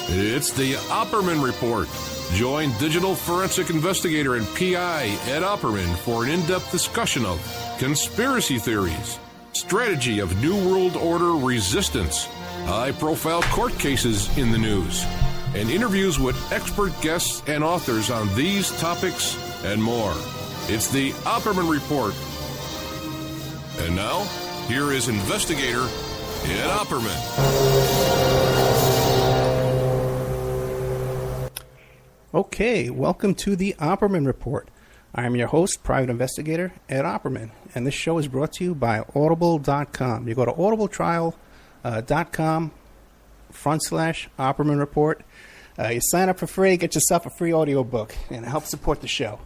It's the Opperman Report. Join digital forensic investigator and PI Ed Opperman for an in-depth discussion of conspiracy theories, strategy of New World Order resistance, high-profile court cases in the news, and interviews with expert guests and authors on these topics and more. It's the Opperman Report. And now, here is investigator Ed Opperman. Okay, welcome to the Opperman Report. I am your host, private investigator Ed Opperman, and this show is brought to you by Audible.com. You go to audibletrial.com/Opperman Report. You sign up for free, get yourself a free audiobook, and help support the show.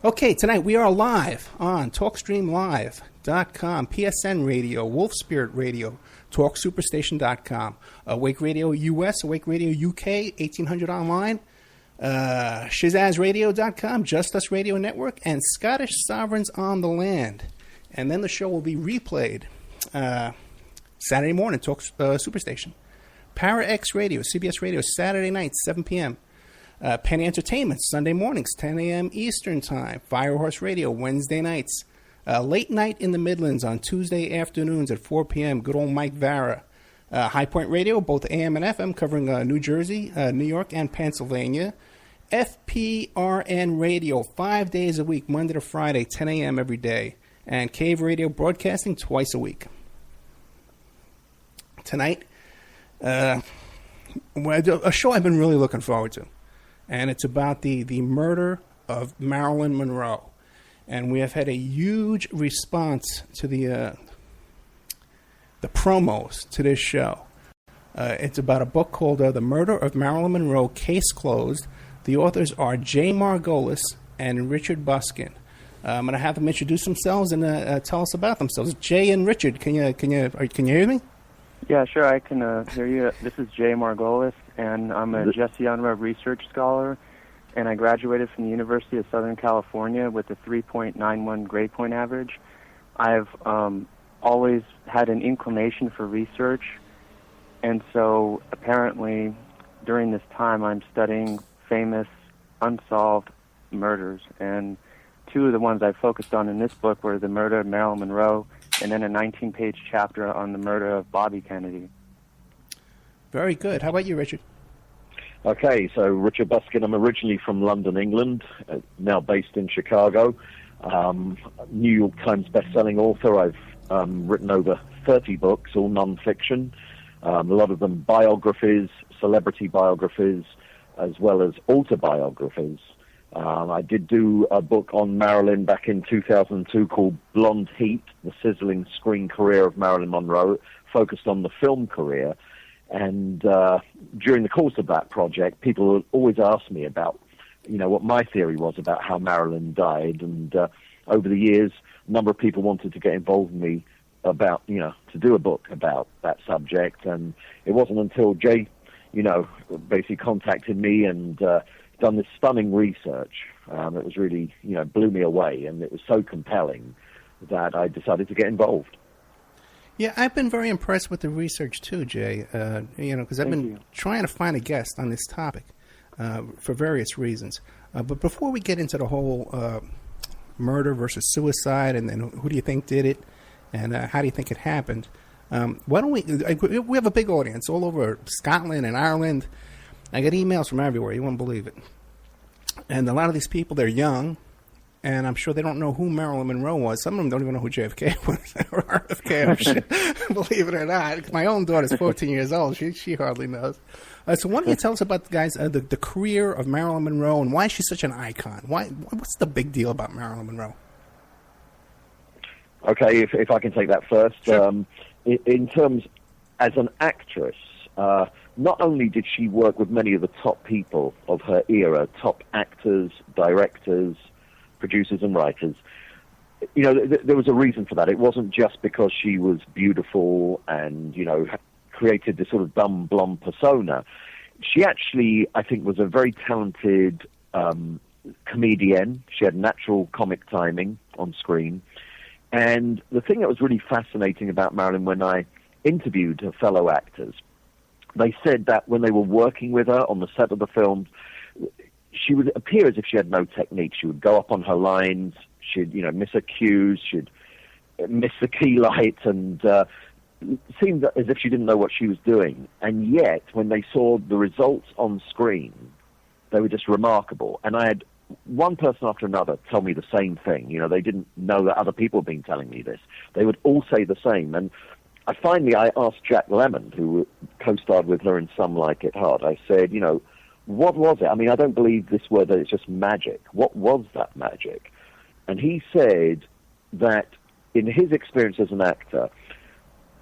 Okay, tonight we are live on TalkStreamLive.com, PSN Radio, Wolf Spirit Radio, TalkSuperstation.com, Awake Radio US, Awake Radio UK, 1800 online, ShizazRadio.com, Just Us Radio Network, and Scottish Sovereigns on the Land. And then the show will be replayed Saturday morning, Talk Superstation. Para X Radio, CBS Radio, Saturday nights, 7 p.m. Penny Entertainment, Sunday mornings, 10 a.m. Eastern Time. Firehorse Radio, Wednesday nights. Late Night in the Midlands on Tuesday afternoons at 4 p.m. Good old Mike Vara. High Point Radio, both AM and FM, covering New Jersey, New York, and Pennsylvania. FPRN Radio, 5 days a week, Monday to Friday, 10 a.m. every day. And Cave Radio broadcasting twice a week. Tonight, a show I've been really looking forward to. And it's about the murder of Marilyn Monroe. And we have had a huge response to the promos to this show. It's about a book called The Murder of Marilyn Monroe, Case Closed. The authors are J. Margolis and Richard Buskin. I'm going to have them introduce themselves and tell us about themselves. Jay and Richard, can you hear me? Yeah, sure, I can hear you. This is Jay Margolis, and I'm a Jesse Unruh Research Scholar, and I graduated from the University of Southern California with a 3.91 grade point average. I've always had an inclination for research, and so apparently during this time I'm studying famous unsolved murders, and two of the ones I focused on in this book were the murder of Marilyn Monroe and then a 19-page chapter on the murder of Bobby Kennedy. Very good. How about you, Richard? Okay, so Richard Buskin. I'm originally from London, England, now based in Chicago. New York Times best-selling author. I've written over 30 books, all non-fiction. A lot of them biographies, celebrity biographies, as well as autobiographies. I did do a book on Marilyn back in 2002 called Blonde Heat, the sizzling screen career of Marilyn Monroe, focused on the film career. And during the course of that project, people would always ask me about, what my theory was about how Marilyn died. And over the years, a number of people wanted to get involved with me about, to do a book about that subject. And it wasn't until Jay, basically contacted me and done this stunning research that was really, blew me away. And it was so compelling that I decided to get involved. Yeah, I've been very impressed with the research too, Jay. Because I've been trying to find a guest on this topic for various reasons. But before we get into the whole murder versus suicide, and then who do you think did it, and how do you think it happened? Why don't we have a big audience all over Scotland and Ireland. I get emails from everywhere. You won't believe it. And a lot of these people, they're young. And I'm sure they don't know who Marilyn Monroe was. Some of them don't even know who JFK was or RFK. Believe it or not. My own daughter's 14 years old. She hardly knows. So why don't you tell us about, guys, the career of Marilyn Monroe and why is she such an icon? What's the big deal about Marilyn Monroe? Okay, if I can take that first. Sure. In terms, as an actress, not only did she work with many of the top people of her era, top actors, directors, producers and writers, there was a reason for that. It wasn't just because she was beautiful and, created this sort of dumb blonde persona. She actually, I think, was a very talented comedian. She had natural comic timing on screen. And the thing that was really fascinating about Marilyn when I interviewed her fellow actors, They said that when they were working with her on the set of the film, she would appear as if she had no technique. She would go up on her lines, she'd, miss her cues, she'd miss the key light, and seemed as if she didn't know what she was doing. And yet, when they saw the results on screen, they were just remarkable. And I had one person after another tell me the same thing. They didn't know that other people had been telling me this. They would all say the same. And I asked Jack Lemmon, who co-starred with her in Some Like It Hard, I said, what was it? I mean, I don't believe this word that it's just magic. What was that magic? And he said that in his experience as an actor,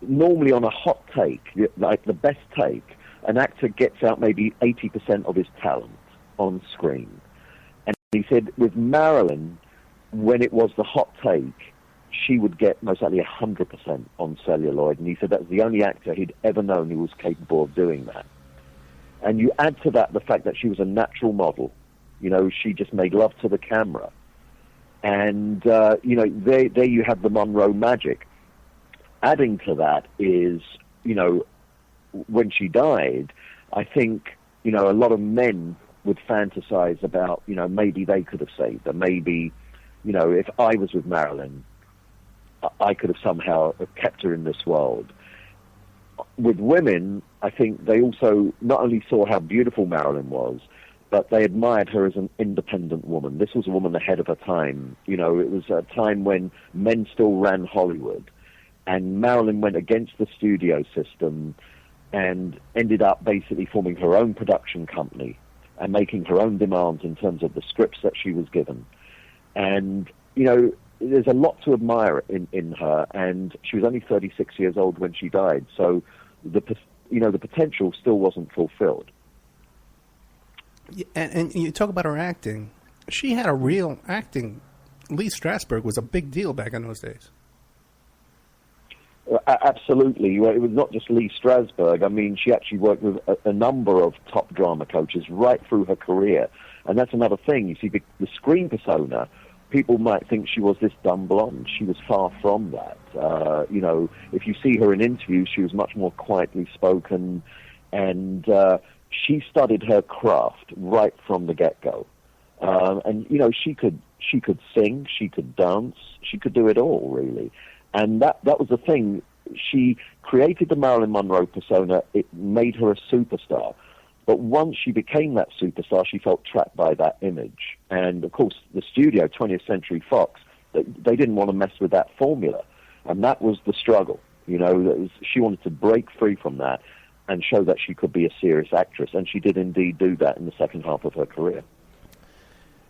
normally on a hot take, like the best take, an actor gets out maybe 80% of his talent on screen. And he said with Marilyn, when it was the hot take, she would get most likely 100% on celluloid. And he said that's the only actor he'd ever known who was capable of doing that. And you add to that the fact that she was a natural model. She just made love to the camera. And, there you have the Monroe magic. Adding to that is, when she died, I think, a lot of men would fantasize about, maybe they could have saved her. Maybe, if I was with Marilyn, I could have somehow kept her in this world. With women, I think they also not only saw how beautiful Marilyn was, but they admired her as an independent woman. This was a woman ahead of her time. It was a time when men still ran Hollywood. And Marilyn went against the studio system and ended up basically forming her own production company and making her own demands in terms of the scripts that she was given. And, there's a lot to admire in her, and she was only 36 years old when she died, so the potential still wasn't fulfilled. And you talk about her acting. She had a real acting. Lee Strasberg was a big deal back in those days. Absolutely. It was not just Lee Strasberg. I mean, she actually worked with a number of top drama coaches right through her career. And that's another thing. You see, the screen persona, people might think she was this dumb blonde. She was far from that. If you see her in interviews, she was much more quietly spoken, and she studied her craft right from the get-go. And she could sing, she could dance, she could do it all, really. And that was the thing. She created the Marilyn Monroe persona. It made her a superstar. But once she became that superstar, she felt trapped by that image. And, of course, the studio, 20th Century Fox, they didn't want to mess with that formula. And that was the struggle. She wanted to break free from that and show that she could be a serious actress. And she did indeed do that in the second half of her career.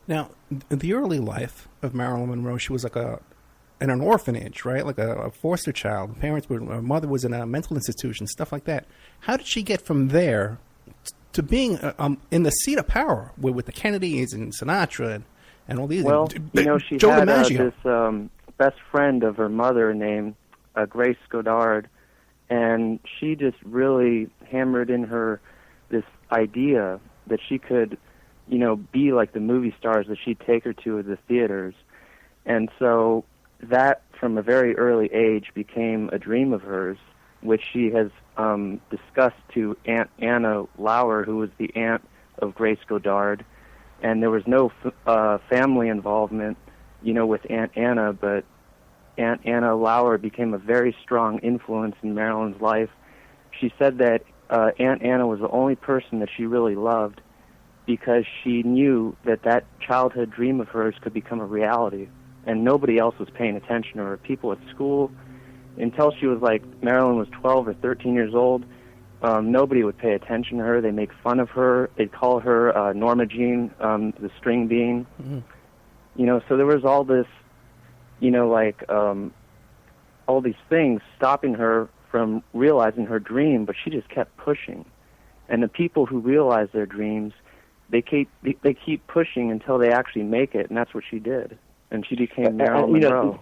Now, in the early life of Marilyn Monroe, she was like in an orphanage, right? Like a foster child. Her mother was in a mental institution, stuff like that. How did she get from there to being in the seat of power with the Kennedys and Sinatra and all these? Well, she Joe had DiMaggio. this best friend of her mother named Grace Goddard, and she just really hammered in her this idea that she could, be like the movie stars that she'd take her to the theaters. And so that, from a very early age, became a dream of hers, which she has discussed to Aunt Anna Lauer, who was the aunt of Grace Goddard. And there was no family involvement, with Aunt Anna, but Aunt Anna Lauer became a very strong influence in Marilyn's life. She said that Aunt Anna was the only person that she really loved because she knew that childhood dream of hers could become a reality, and nobody else was paying attention to her. People at school, until she was Marilyn was 12 or 13 years old, nobody would pay attention to her. They make fun of her. They'd call her Norma Jean, the string bean. Mm-hmm. So there was all this, all these things stopping her from realizing her dream, but she just kept pushing. And the people who realize their dreams, they keep pushing until they actually make it, and that's what she did. And she became Marilyn Monroe.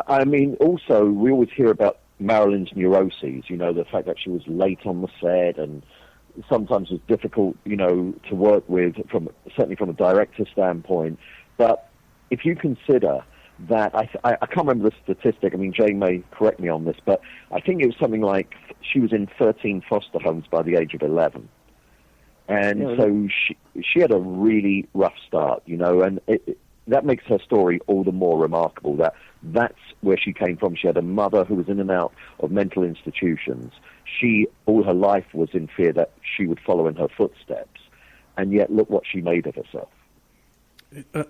I mean, also, we always hear about Marilyn's neuroses, the fact that she was late on the set and sometimes was difficult, to work with, certainly from a director standpoint. But if you consider that I can't remember the statistic. I mean, Jay may correct me on this, but I think it was something like she was in 13 foster homes by the age of 11. And so she had a really rough start, and that makes her story all the more remarkable, that's where she came from. She had a mother who was in and out of mental institutions. She, all her life, was in fear that she would follow in her footsteps. And yet, look what she made of herself.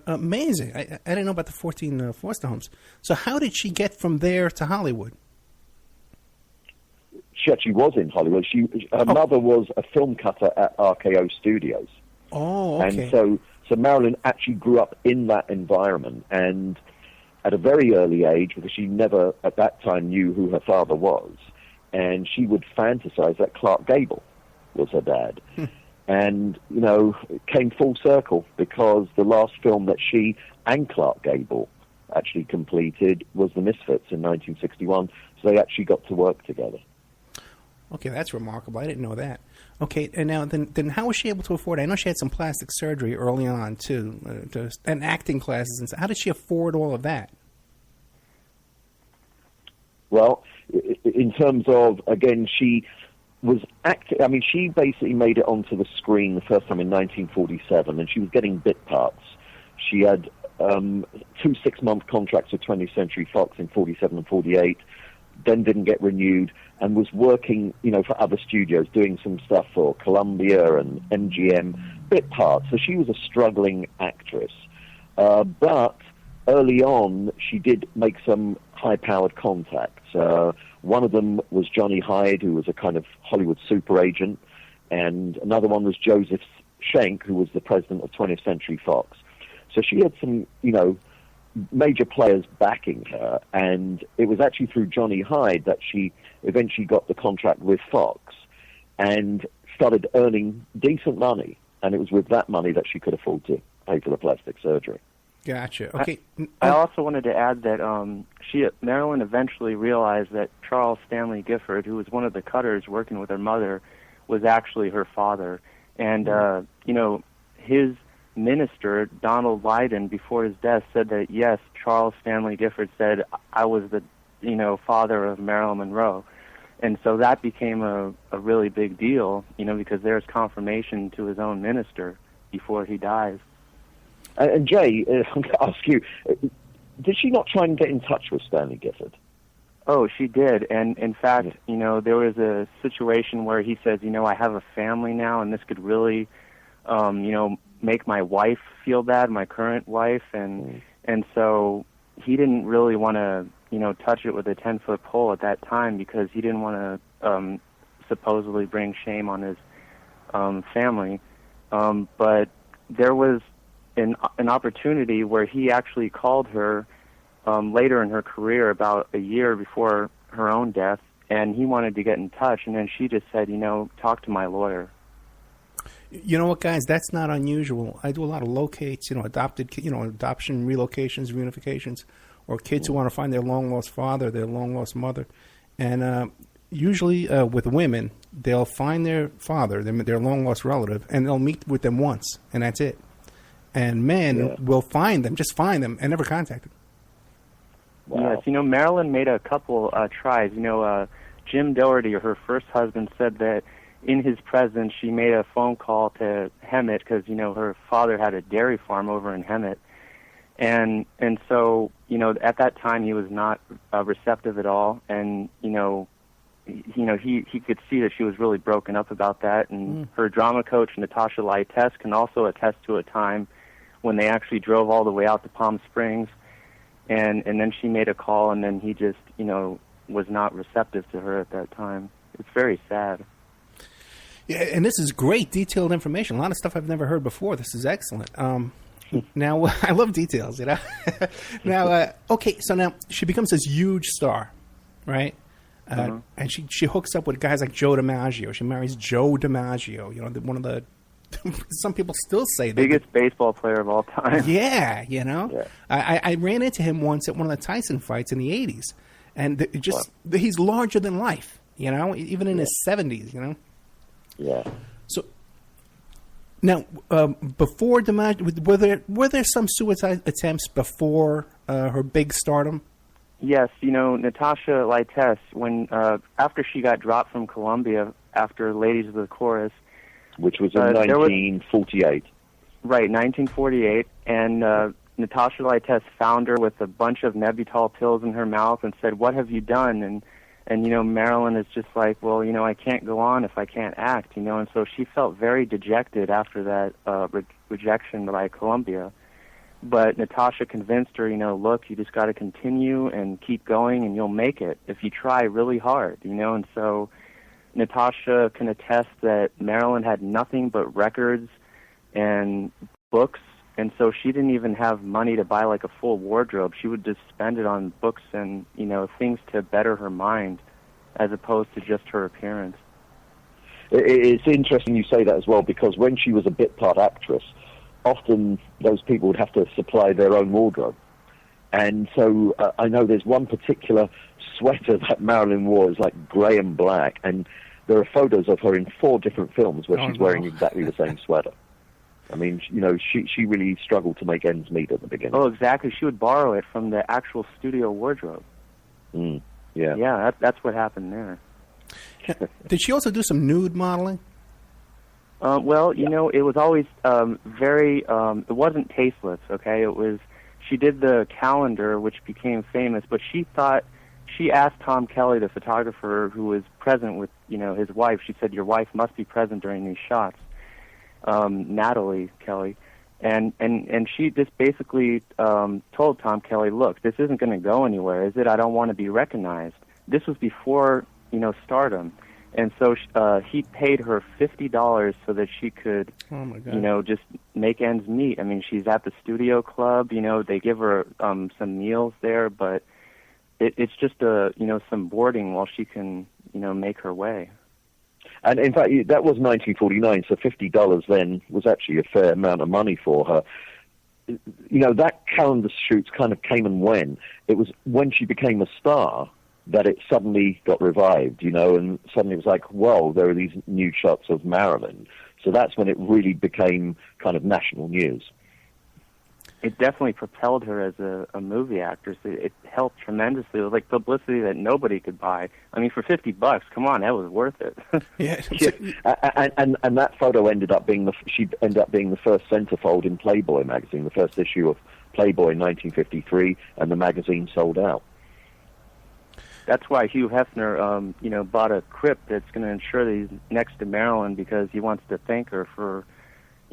Amazing. I didn't know about the 14 foster homes. So how did she get from there to Hollywood? She actually was in Hollywood. Her mother was a film cutter at RKO Studios. Oh, okay. And so Marilyn actually grew up in that environment, and at a very early age, because she never at that time knew who her father was, and she would fantasize that Clark Gable was her dad. And, it came full circle, because the last film that she and Clark Gable actually completed was The Misfits in 1961, so they actually got to work together. Okay, that's remarkable. I didn't know that. Okay, and now then how was she able to afford it? I know she had some plastic surgery early on, too, and acting classes. And so how did she afford all of that? Well, in terms of, again, she was acting. I mean, she basically made it onto the screen the first time in 1947, and she was getting bit parts. She had 2 6-month contracts with 20th Century Fox in 47 and 48, then didn't get renewed, and was working, for other studios, doing some stuff for Columbia and MGM, bit parts. So she was a struggling actress. But early on, she did make some high-powered contacts. One of them was Johnny Hyde, who was a kind of Hollywood super agent, and another one was Joseph Schenck, who was the president of 20th Century Fox. So she had some, major players backing her, and it was actually through Johnny Hyde that she eventually got the contract with Fox and started earning decent money, and it was with that money that she could afford to pay for the plastic surgery. Gotcha. Okay. I also wanted to add that Marilyn eventually realized that Charles Stanley Gifford, who was one of the cutters working with her mother, was actually her father. And, his minister, Donald Lydon, before his death, said that, yes, Charles Stanley Gifford said, I was the, father of Marilyn Monroe. And so that became a really big deal, because there's confirmation to his own minister before he dies. And Jay, I'm going to ask you, did she not try and get in touch with Stanley Gifford? Oh, she did. And in fact, there was a situation where he says, I have a family now, and this could really, make my wife feel bad, my current wife. And so he didn't really want to, touch it with a 10-foot pole at that time, because he didn't want to supposedly bring shame on his family. But there was an opportunity where he actually called her later in her career, about a year before her own death, and he wanted to get in touch, and then she just said, talk to my lawyer. You know what, guys? That's not unusual. I do a lot of locates, adoption, relocations, reunifications, or kids who want to find their long-lost father, their long-lost mother. And usually with women, they'll find their father, their long-lost relative, and they'll meet with them once, and that's it. And men will find them, and never contact them. Wow. Yes, Marilyn made a couple tries. Jim Doherty, her first husband, said that in his presence she made a phone call to Hemet, because, her father had a dairy farm over in Hemet. And so, at that time he was not receptive at all. And, he could see that she was really broken up about that. And her drama coach, Natasha Lytess, can also attest to a time when they actually drove all the way out to Palm Springs. And then she made a call, and then he just, was not receptive to her at that time. It's very sad. Yeah, and this is great detailed information. A lot of stuff I've never heard before. This is excellent. Now, I love details, Now, okay, so now she becomes this huge star, right? And she hooks up with guys like Joe DiMaggio. She marries Joe DiMaggio, one of the some people still say biggest baseball player of all time. Yeah, I ran into him once at one of the Tyson fights in the 80s, and he's larger than life, even in his 70s, Yeah. So Now, before were there some suicide attempts before her big stardom? Yes, Natasha Lytess, when after she got dropped from Columbia after Ladies of the Chorus, which was in 1948. Right, 1948, and Natasha Lytess found her with a bunch of Nebutol pills in her mouth and said, "What have you done?" And Marilyn is just like, "Well, I can't go on if I can't act," and so she felt very dejected after that rejection by Columbia. But Natasha convinced her, look, you just got to continue and keep going, and you'll make it if you try really hard, and so Natasha can attest that Marilyn had nothing but records and books, and so she didn't even have money to buy like a full wardrobe. She would just spend it on books and things to better her mind as opposed to just her appearance. It's interesting you say that as well, because when she was a bit part actress, often those people would have to supply their own wardrobe. And so I know there's one particular sweater that Marilyn wore, is like grey and black, and there are photos of her in 4 different films where she's wearing exactly the same sweater. I mean, she really struggled to make ends meet at the beginning. Oh, exactly. She would borrow it from the actual studio wardrobe. Yeah. Yeah, that's what happened there. Did she also do some nude modeling? Well, it was always very, it wasn't tasteless, okay? She did the calendar, which became famous, but she asked Tom Kelly, the photographer who was present with, his wife, she said, "Your wife must be present during these shots." Natalie Kelly, and she just basically told Tom Kelly, "Look, this isn't going to go anywhere, is it? I don't want to be recognized." This was before stardom, and so he paid her $50 so that she could, just make ends meet. I mean, she's at the studio club. They give her some meals there, but it's just some boarding while she can make her way. And in fact, that was 1949, so $50 then was actually a fair amount of money for her. That calendar shoot kind of came and went. It was when she became a star that it suddenly got revived, and suddenly it was like, well, there are these nude shots of Marilyn. So that's when it really became kind of national news. It definitely propelled her as a movie actress. It helped tremendously. It was like publicity that nobody could buy. I mean, for $50, come on, that was worth it. Yeah. And that photo ended up being she ended up being the first centerfold in Playboy magazine, the first issue of Playboy in 1953, and the magazine sold out. That's why Hugh Hefner, bought a crypt that's going to ensure that he's next to Marilyn, because he wants to thank her for,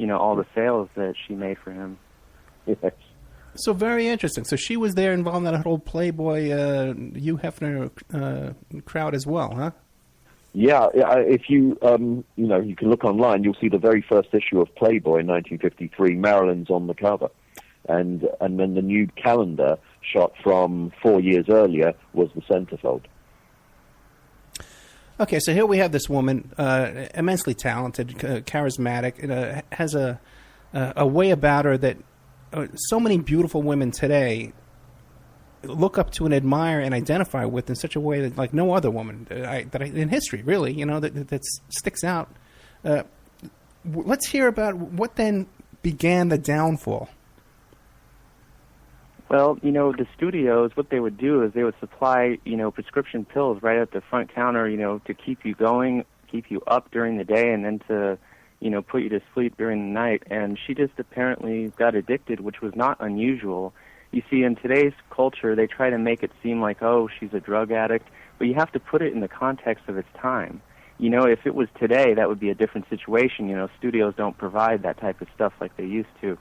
all the sales that she made for him. Yes. So very interesting. So she was there involved in that whole Playboy Hugh Hefner crowd as well, huh? Yeah. If you you can look online, you'll see the very first issue of Playboy in 1953. Marilyn's on the cover, and then the nude calendar shot from 4 years earlier was the centerfold. Okay, so here we have this woman, immensely talented, charismatic, has a way about her that so many beautiful women today look up to and admire and identify with in such a way that, like, no other woman in history, really, that sticks out. Let's hear about what then began the downfall. Well, the studios, what they would do is they would supply, prescription pills right at the front counter, to keep you going, keep you up during the day, and then to put you to sleep during the night. And she just apparently got addicted, which was not unusual. You see, in today's culture, they try to make it seem like, oh, she's a drug addict, but you have to put it in the context of its time. If it was today, that would be a different situation. Studios don't provide that type of stuff like they used to.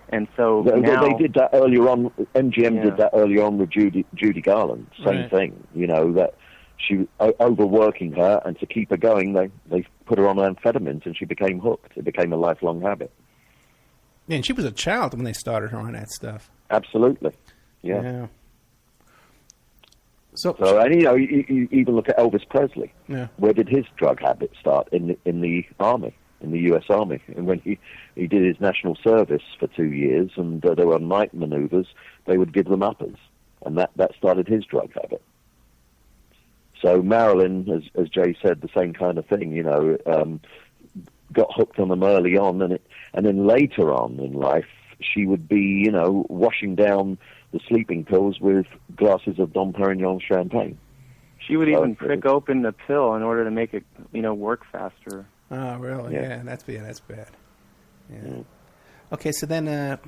And so now, they did that earlier on. MGM did that earlier on with Judy Garland. Same thing, that she overworking her, and to keep her going, they put her on amphetamines, and she became hooked. It became a lifelong habit. Yeah, and she was a child when they started her on that stuff. Absolutely, yeah. So and you even look at Elvis Presley. Yeah. Where did his drug habit start? In the army, in the U.S. Army, and when he did his national service for 2 years, and there were night maneuvers, they would give them uppers, and that started his drug habit. So Marilyn, as Jay said, the same kind of thing, got hooked on them early on, and And then later on in life, she would be, washing down the sleeping pills with glasses of Dom Perignon champagne. She would even prick open the pill in order to make it, work faster. Oh, really? Yeah, that's bad. Yeah. Okay, so then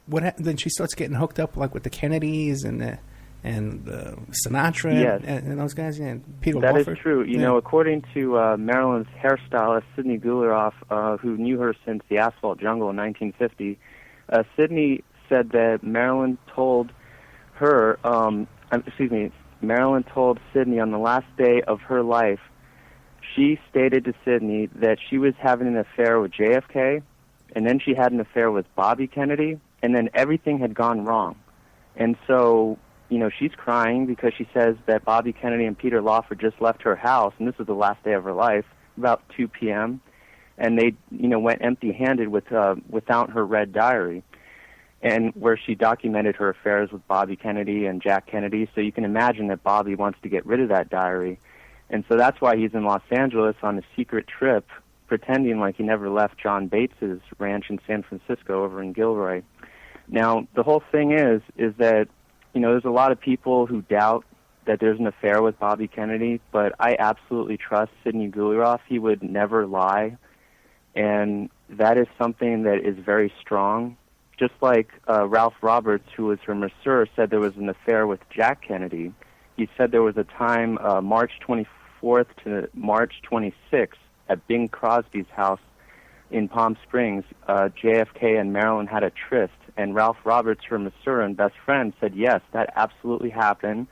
then she starts getting hooked up like with the Kennedys and Sinatra and those guys, and Peter That Lawford. Is true. According to Marilyn's hairstylist, Sidney Guleroff, who knew her since the Asphalt Jungle in 1950, Sidney said that Marilyn told Sidney on the last day of her life, she stated to Sidney that she was having an affair with JFK, and then she had an affair with Bobby Kennedy, and then everything had gone wrong. And so, she's crying because she says that Bobby Kennedy and Peter Lawford just left her house, and this was the last day of her life, about 2 p.m., and they, went empty-handed without her red diary, and where she documented her affairs with Bobby Kennedy and Jack Kennedy. So you can imagine that Bobby wants to get rid of that diary. And so that's why he's in Los Angeles on a secret trip, pretending like he never left John Bates's ranch in San Francisco over in Gilroy. Now, the whole thing is that, there's a lot of people who doubt that there's an affair with Bobby Kennedy, but I absolutely trust Sidney Guleroff. He would never lie, and that is something that is very strong. Just like Ralph Roberts, who was her masseur, said there was an affair with Jack Kennedy. He said there was a time, March 24th to March 26th, at Bing Crosby's house in Palm Springs, JFK and Marilyn had a tryst, and Ralph Roberts, her masseur and best friend, said, yes, that absolutely happened.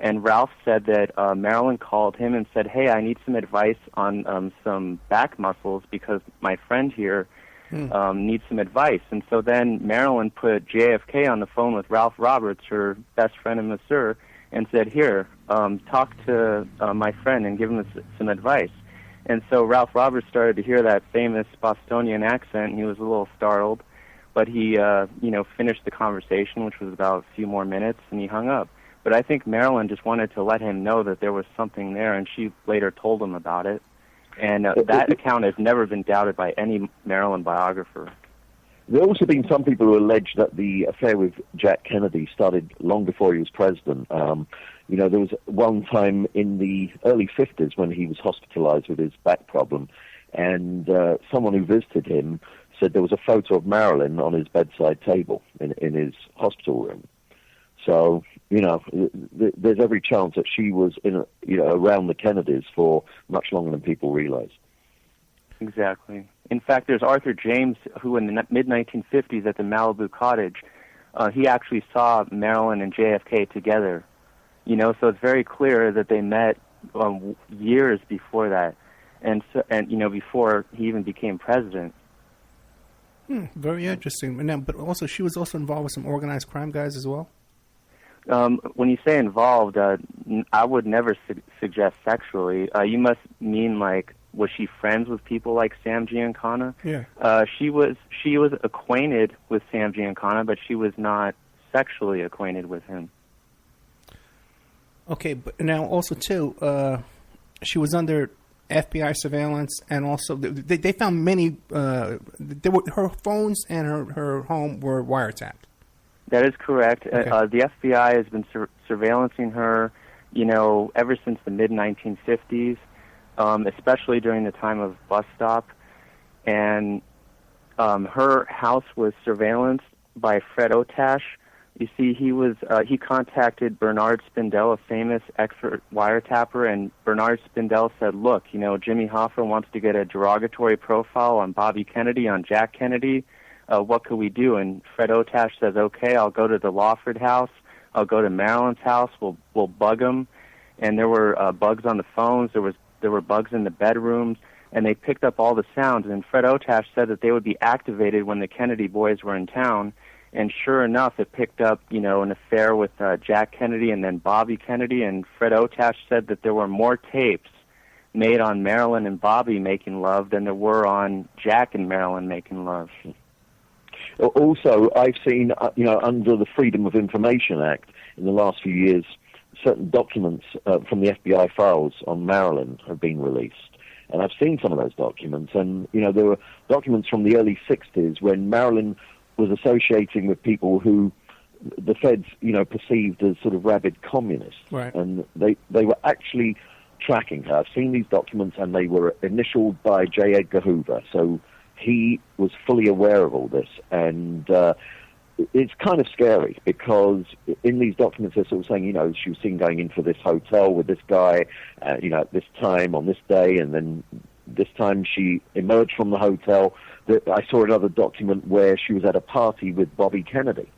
And Ralph said that Marilyn called him and said, hey, I need some advice on some back muscles because my friend here needs some advice. And so then Marilyn put JFK on the phone with Ralph Roberts, her best friend and masseur, and said, here, talk to my friend and give him some advice. And so Ralph Roberts started to hear that famous Bostonian accent, and he was a little startled, but he, finished the conversation, which was about a few more minutes, and he hung up. But I think Marilyn just wanted to let him know that there was something there, and she later told him about it. And that account has never been doubted by any Marilyn biographer. There have also been some people who allege that the affair with Jack Kennedy started long before he was president. There was one time in the early 50s when he was hospitalized with his back problem, and someone who visited him said there was a photo of Marilyn on his bedside table in his hospital room. So, there's every chance that she was around the Kennedys for much longer than people realize. Exactly. In fact, there's Arthur James, who in the mid-1950s at the Malibu cottage, he actually saw Marilyn and JFK together. So it's very clear that they met years before that, and before he even became president. Very interesting. Now, but also, she was also involved with some organized crime guys as well? When you say involved, I would never suggest sexually. You must mean like, was she friends with people like Sam Giancana? Yeah. She was acquainted with Sam Giancana, but she was not sexually acquainted with him. Okay, but now also too, she was under FBI surveillance, and also they found many. Her phones and her home were wiretapped. That is correct. Okay. The FBI has been surveillancing her, ever since the mid-1950s, especially during the time of Bus Stop. And her house was surveillanced by Fred Otash. You see, he contacted Bernard Spindell, a famous expert wiretapper, and Bernard Spindell said, look, Jimmy Hoffa wants to get a derogatory profile on Bobby Kennedy, on Jack Kennedy. What could we do? And Fred Otash says, okay, I'll go to the Lawford house. I'll go to Marilyn's house. We'll bug them. And there were bugs on the phones. There were bugs in the bedrooms. And they picked up all the sounds. And Fred Otash said that they would be activated when the Kennedy boys were in town. And sure enough, it picked up, an affair with Jack Kennedy and then Bobby Kennedy. And Fred Otash said that there were more tapes made on Marilyn and Bobby making love than there were on Jack and Marilyn making love. Also, I've seen, under the Freedom of Information Act in the last few years, certain documents from the FBI files on Marilyn have been released. And I've seen some of those documents, and, there were documents from the early 60s when Marilyn was associating with people who the feds, perceived as sort of rabid communists. Right. And they were actually tracking her. I've seen these documents, and they were initialed by J. Edgar Hoover, so he was fully aware of all this. And it's kind of scary, because in these documents they're sort of saying, she was seen going into this hotel with this guy, at this time on this day, and then this time she emerged from the hotel. I saw another document where she was at a party with Bobby Kennedy,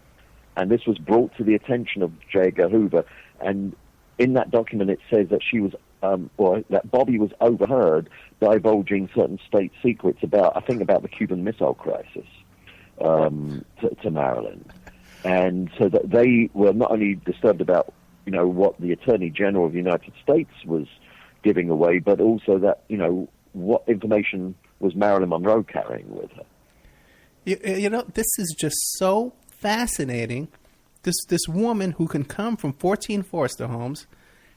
and this was brought to the attention of J. Edgar Hoover. And in that document it says that she was, that Bobby was overheard divulging certain state secrets about the Cuban Missile Crisis. To Marilyn, and so that they were not only disturbed about what the Attorney General of the United States was giving away, but also that what information was Marilyn Monroe carrying with her. This is just so fascinating. This woman who can come from 14 foster homes.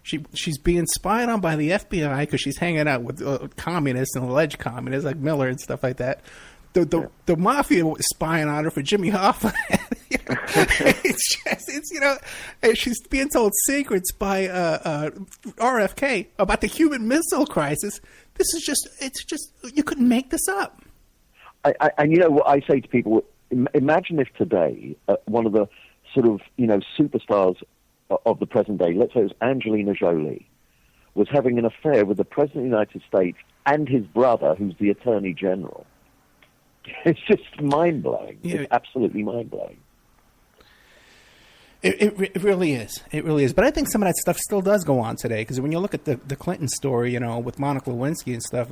She's being spied on by the FBI because she's hanging out with communists and alleged communists like Miller and stuff like that. The mafia was spying on her for Jimmy Hoffa. She's being told secrets by RFK about the Cuban Missile Crisis. It's just you couldn't make this up. And what I say to people, imagine if today one of the sort of superstars of the present day, let's say it was Angelina Jolie, was having an affair with the President of the United States and his brother, who's the Attorney General. It's just mind-blowing. Yeah. It's absolutely mind-blowing. It really is. It really is. But I think some of that stuff still does go on today, because when you look at the Clinton story, with Monica Lewinsky and stuff,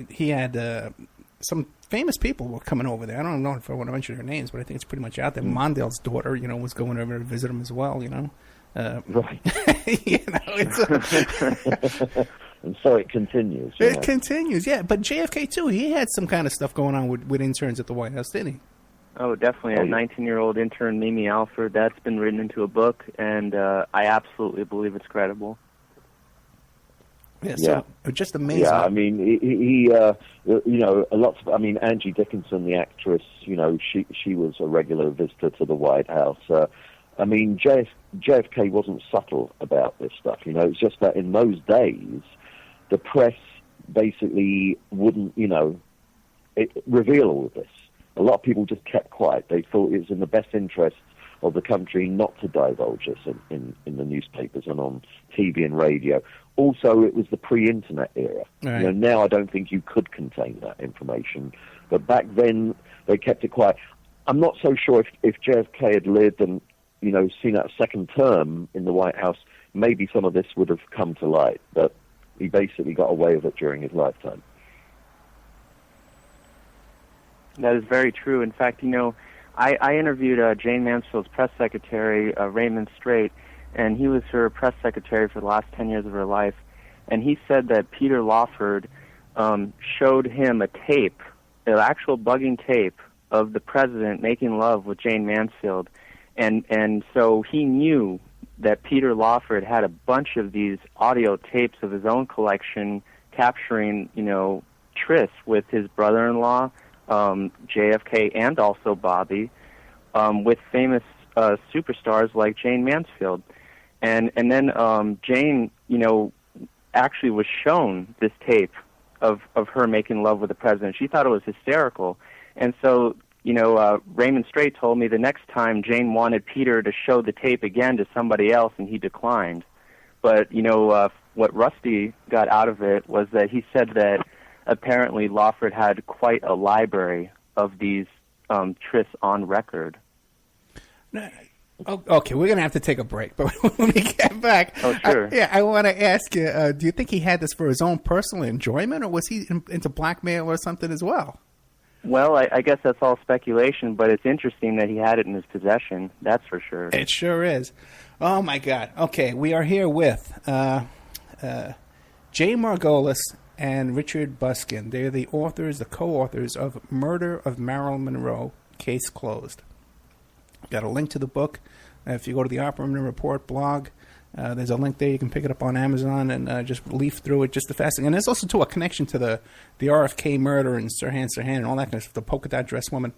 he had some famous people were coming over there. I don't know if I want to mention their names, but I think it's pretty much out there. Mondale's daughter, was going over to visit him as well, Right. It's and so it continues. It continues, yeah. But JFK, too, he had some kind of stuff going on with interns at the White House, didn't he? Oh, definitely. A 19-year-old intern, Mimi Alford, that's been written into a book, and I absolutely believe it's credible. Yeah, so just amazing. Yeah, I mean, he Angie Dickinson, the actress, she was a regular visitor to the White House. JFK wasn't subtle about this stuff. It's just that in those days, the press basically wouldn't, reveal all of this. A lot of people just kept quiet. They thought it was in the best interests of the country not to divulge this in the newspapers and on TV and radio. Also, it was the pre-internet era. Right. Now I don't think you could contain that information. But back then, they kept it quiet. I'm not so sure if JFK had lived and, seen that second term in the White House, maybe some of this would have come to light. But he basically got away with it during his lifetime. That is very true. In fact, I interviewed Jane Mansfield's press secretary, Raymond Straight, and he was her press secretary for the last 10 years of her life. And he said that Peter Lawford showed him a tape, an actual bugging tape, of the president making love with Jane Mansfield. And so he knew that Peter Lawford had a bunch of these audio tapes of his own collection capturing, trysts with his brother-in-law, JFK, and also Bobby, with famous superstars like Jane Mansfield. And then Jane, actually was shown this tape of her making love with the president. She thought it was hysterical. And so, Raymond Straight told me the next time Jane wanted Peter to show the tape again to somebody else, and he declined. But, what Rusty got out of it was that he said that apparently Lawford had quite a library of these trysts on record. Okay, we're going to have to take a break, but when we get back, sure. I want to ask you, do you think he had this for his own personal enjoyment, or was he into blackmail or something as well? Well, I guess that's all speculation, but it's interesting that he had it in his possession, that's for sure. It sure is. Oh, my God. Okay, we are here with Jay Margolis and Richard Buskin. They're the co-authors of Murder of Marilyn Monroe, Case Closed. Got a link to the book. If you go to the Opperman Report blog, There's a link there. You can pick it up on Amazon and just leaf through it. Just the fascinating. And there's also, too, a connection to the RFK murder and Sirhan and all that kind of stuff, the polka-dot dress woman.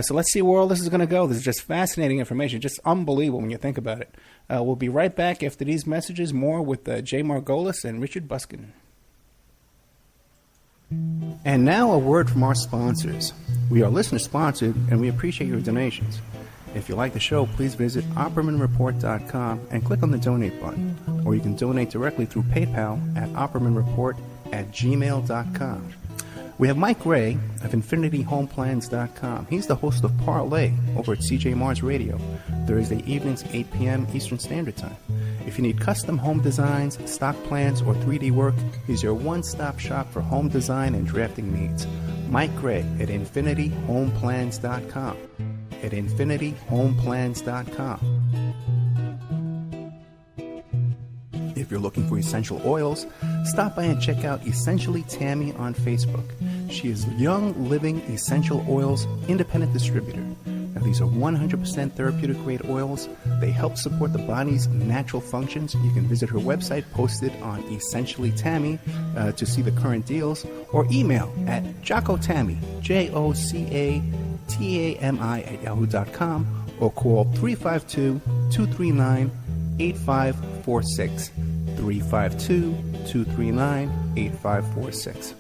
So let's see where all this is going to go. This is just fascinating information, just unbelievable when you think about it. We'll be right back after these messages, more with Jay Margolis and Richard Buskin. And now a word from our sponsors. We are listener-sponsored, and we appreciate your donations. If you like the show, please visit OppermanReport.com and click on the donate button, or you can donate directly through PayPal at OppermanReport@gmail.com. We have Mike Ray of InfinityHomePlans.com. He's the host of Parlay over at CJ Mars Radio, Thursday evenings, 8 p.m. Eastern Standard Time. If you need custom home designs, stock plans, or 3D work, he's your one-stop shop for home design and drafting needs. Mike Ray at InfinityHomePlans.com. At InfinityHomePlans.com. If you're looking for essential oils, stop by and check out Essentially Tammy on Facebook. She is Young Living Essential Oils Independent Distributor. Now, these are 100% therapeutic grade oils. They help support the body's natural functions. You can visit her website posted on Essentially Tammy to see the current deals, or email at JocoTammy, JoCaTami @yahoo.com, or call 352-239-8546. 352-239-8546.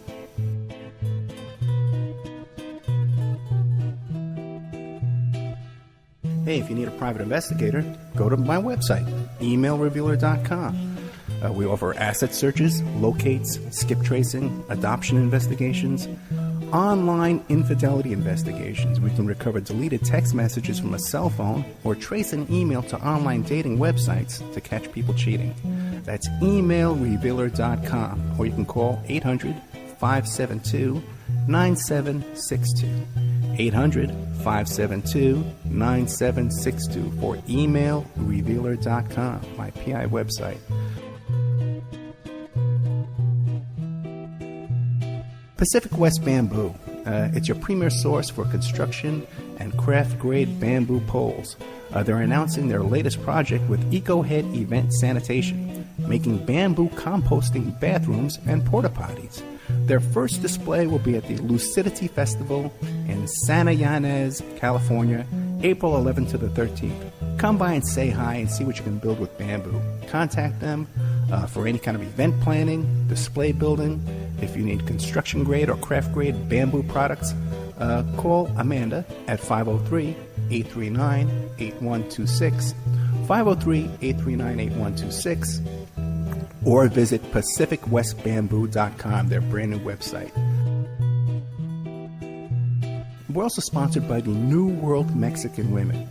Hey, if you need a private investigator, go to my website, emailrevealer.com. We offer asset searches, locates, skip tracing, adoption investigations, online infidelity investigations. We can recover deleted text messages from a cell phone or trace an email to online dating websites to catch people cheating. That's emailrevealer.com, or you can call 800-572-9762. 800-572-9762 for emailrevealer.com, my PI website. Pacific West Bamboo. It's your premier source for construction and craft-grade bamboo poles. They're announcing their latest project with EcoHead Event Sanitation, making bamboo composting bathrooms and porta-potties. Their first display will be at the Lucidity Festival in Santa Ynez, California, April 11th to the 13th. Come by and say hi and see what you can build with bamboo. Contact them for any kind of event planning, display building. If you need construction grade or craft grade bamboo products, call Amanda at 503-839-8126, 503-839-8126, or visit PacificWestBamboo.com, their brand new website. We're also sponsored by the New World Mexican Women.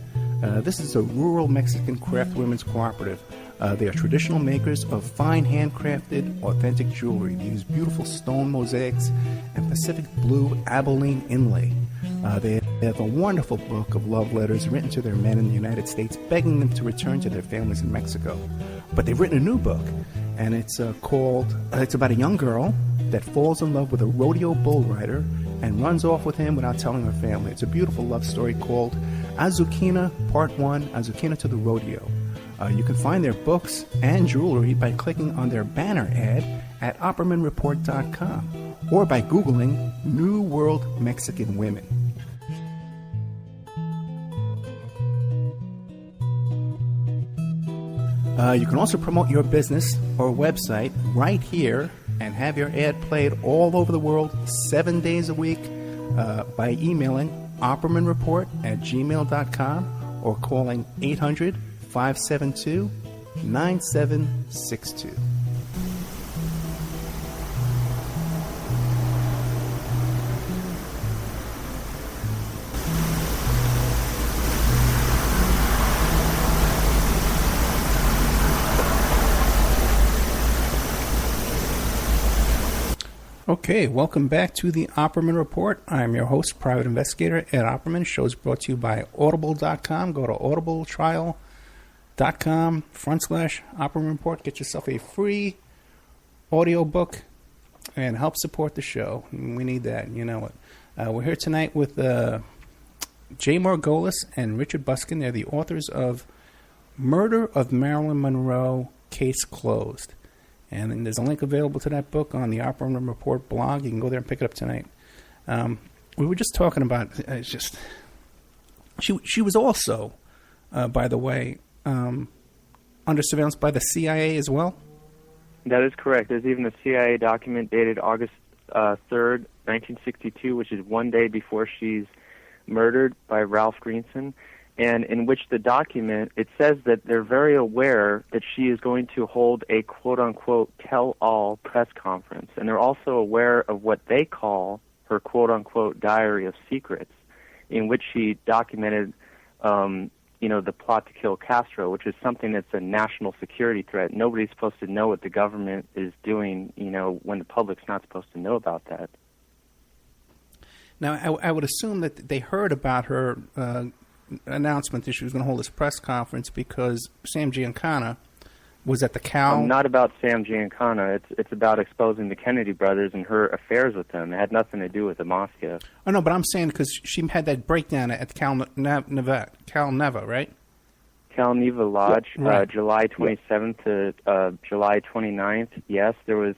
This is a rural Mexican craft women's cooperative. They are traditional makers of fine handcrafted, authentic jewelry. They use beautiful stone mosaics and Pacific blue Abilene inlay. They have a wonderful book of love letters written to their men in the United States, begging them to return to their families in Mexico. But they've written a new book, and it's it's about a young girl that falls in love with a rodeo bull rider and runs off with him without telling her family. It's a beautiful love story called Azucena Part 1, Azucena to the Rodeo. You can find their books and jewelry by clicking on their banner ad at OppermanReport.com or by Googling New World Mexican Women. You can also promote your business or website right here and have your ad played all over the world 7 days a week by emailing OppermanReport@gmail.com or calling 800-572-9762. Okay, welcome back to the Opperman Report. I'm your host, Private Investigator Ed Opperman. Show is brought to you by Audible.com. Go to audibletrial.com/Opperman Report. Get yourself a free audiobook and help support the show. We need that, you know it. We're here tonight with Jay Margolis and Richard Buskin. They're the authors of Murder of Marilyn Monroe, Case Closed. And then there's a link available to that book on the Opera Room Report blog. You can go there and pick it up tonight. We were just talking about she was also, by the way, under surveillance by the CIA as well? That is correct. There's even a CIA document dated August 3rd, 1962, which is one day before she's murdered by Ralph Greenson, and in which the document, it says that they're very aware that she is going to hold a quote-unquote tell-all press conference, and they're also aware of what they call her quote-unquote diary of secrets, in which she documented the plot to kill Castro, which is something that's a national security threat. Nobody's supposed to know what the government is doing, when the public's not supposed to know about that. Now, I would assume that they heard about her announcement that she was going to hold this press conference because Sam Giancana was at the Cal... Not about Sam Giancana. It's about exposing the Kennedy brothers and her affairs with them. It had nothing to do with the mafia. Oh, no, but I'm saying because she had that breakdown at Cal Neva, right? Cal Neva Lodge, right. July 27th to July 29th. Yes, there was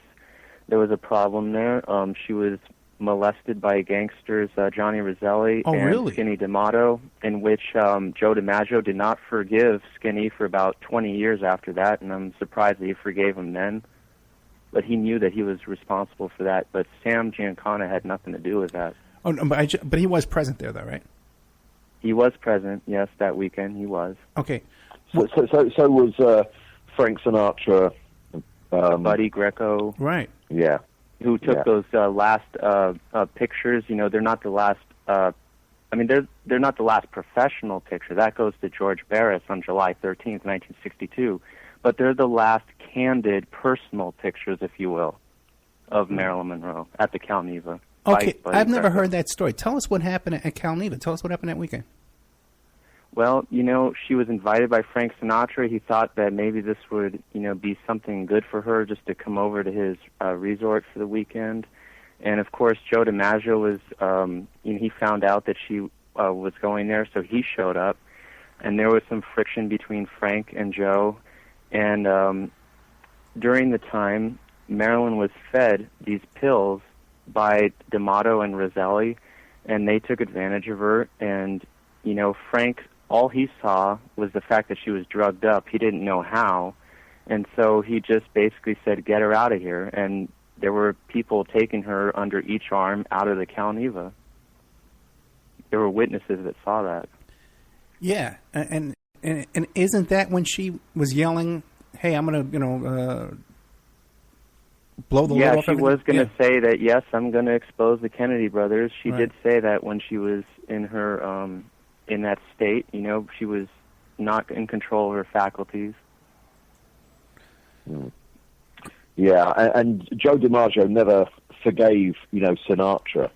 a problem there. She was molested by gangsters Johnny Roselli and really? Skinny D'Amato, in which Joe DiMaggio did not forgive Skinny for about 20 years after that, and I'm surprised that he forgave him then. But he knew that he was responsible for that. But Sam Giancana had nothing to do with that. Oh, no, but he was present there, though, right? He was present, yes, that weekend he was. Okay. So was Frank Sinatra. Buddy Greco. Right. Yeah. Who took those last pictures? They're not the last. They're not the last professional picture. That goes to George Barris on July 13th, 1962. But they're the last candid, personal pictures, if you will, of Marilyn Monroe at the Cal Neva. Okay, I've never heard that story. Tell us what happened at Cal Neva. Tell us what happened that weekend. Well, she was invited by Frank Sinatra. He thought that maybe this would, be something good for her just to come over to his resort for the weekend. And, of course, Joe DiMaggio was, he found out that she was going there, so he showed up. And there was some friction between Frank and Joe. And during the time, Marilyn was fed these pills by D'Amato and Roselli, and they took advantage of her. And, Frank... all he saw was the fact that she was drugged up. He didn't know how. And so he just basically said, get her out of here. And there were people taking her under each arm out of the Cal Neva. There were witnesses that saw that. Yeah. And isn't that when she was yelling, hey, I'm going to, blow the lid off everything? She was going to say that, yes, I'm going to expose the Kennedy brothers. She did say that when she was in her... in that state, she was not in control of her faculties. Yeah, and Joe DiMaggio never forgave, Sinatra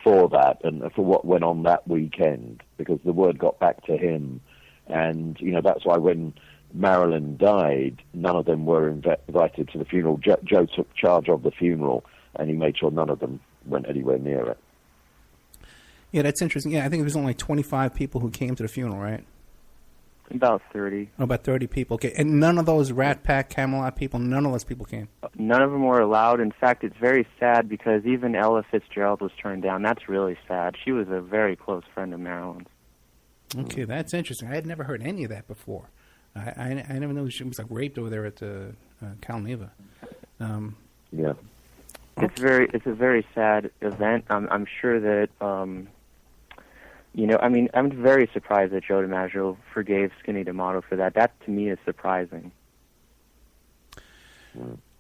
for that and for what went on that weekend, because the word got back to him. And, that's why when Marilyn died, none of them were invited to the funeral. Joe took charge of the funeral, and he made sure none of them went anywhere near it. Yeah, that's interesting. Yeah, I think there was only 25 people who came to the funeral, right? About 30. Oh, about 30 people. Okay, and none of those Rat Pack, Camelot people, none of those people came? None of them were allowed. In fact, it's very sad because even Ella Fitzgerald was turned down. That's really sad. She was a very close friend of Marilyn's. Okay, that's interesting. I had never heard any of that before. I never knew she was raped over there at the Cal Neva. Yeah. It's a very sad event. I'm sure that... I'm very surprised that Joe DiMaggio forgave Skinny D'Amato for that. That, to me, is surprising.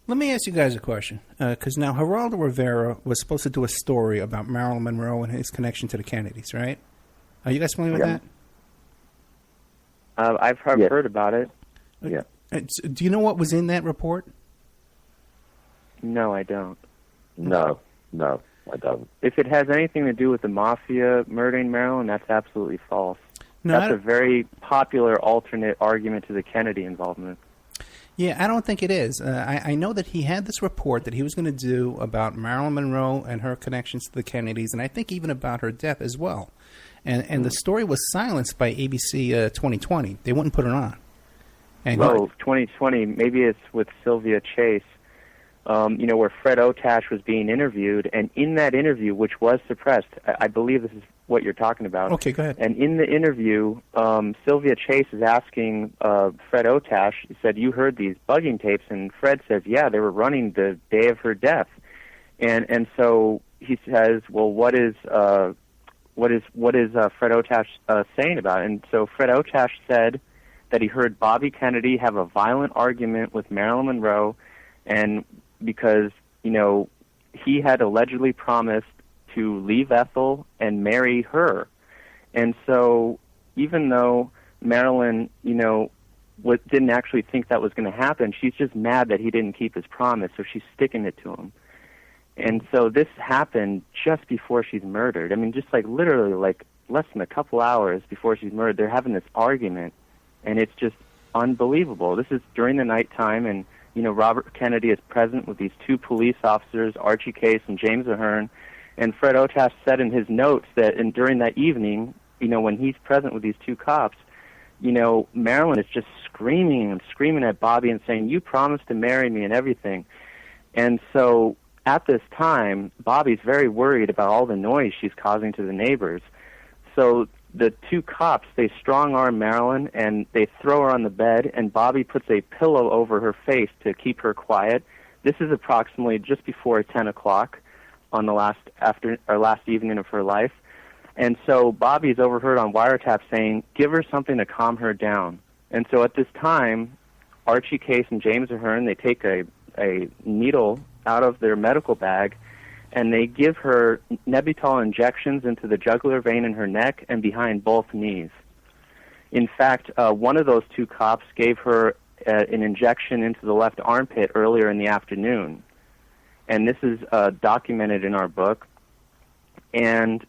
Let me ask you guys a question, because now Geraldo Rivera was supposed to do a story about Marilyn Monroe and his connection to the Kennedys, right? Are you guys familiar with that? I've heard about it. Yeah. Do you know what was in that report? No, I don't. No, I don't. If it has anything to do with the mafia murdering Marilyn, that's absolutely false. No, that's a very popular alternate argument to the Kennedy involvement. Yeah, I don't think it is. I know that he had this report that he was going to do about Marilyn Monroe and her connections to the Kennedys, and I think even about her death as well. And the story was silenced by ABC 2020. They wouldn't put it on. And 2020, maybe it's with Sylvia Chase, where Fred Otash was being interviewed, and in that interview, which was suppressed, I believe this is what you're talking about. Okay, go ahead. And in the interview, Sylvia Chase is asking Fred Otash, he said, "You heard these bugging tapes?" And Fred says, "Yeah, they were running the day of her death." And so he says, "Well, what is Fred Otash saying about it?" And so Fred Otash said that he heard Bobby Kennedy have a violent argument with Marilyn Monroe, and because he had allegedly promised to leave Ethel and marry her. And so even though Marilyn, didn't actually think that was going to happen, she's just mad that he didn't keep his promise, so she's sticking it to him. And so this happened just before she's murdered. I mean, just literally less than a couple hours before she's murdered, they're having this argument, and it's just unbelievable. This is during the nighttime, and Robert Kennedy is present with these two police officers, Archie Case and James Ahern. And Fred Otash said in his notes that during that evening, when he's present with these two cops, Marilyn is just screaming and screaming at Bobby and saying, "You promised to marry me," and everything. And so at this time, Bobby's very worried about all the noise she's causing to the neighbors. So the two cops, they strong-arm Marilyn, and they throw her on the bed, and Bobby puts a pillow over her face to keep her quiet. This is approximately just before 10 o'clock on the last evening of her life. And so Bobby's overheard on wiretap saying, "Give her something to calm her down." And so at this time, Archie Case and James Ahern, they take a needle out of their medical bag, and they give her Nebutol injections into the jugular vein in her neck and behind both knees. In fact, one of those two cops gave her an injection into the left armpit earlier in the afternoon. And this is documented in our book. And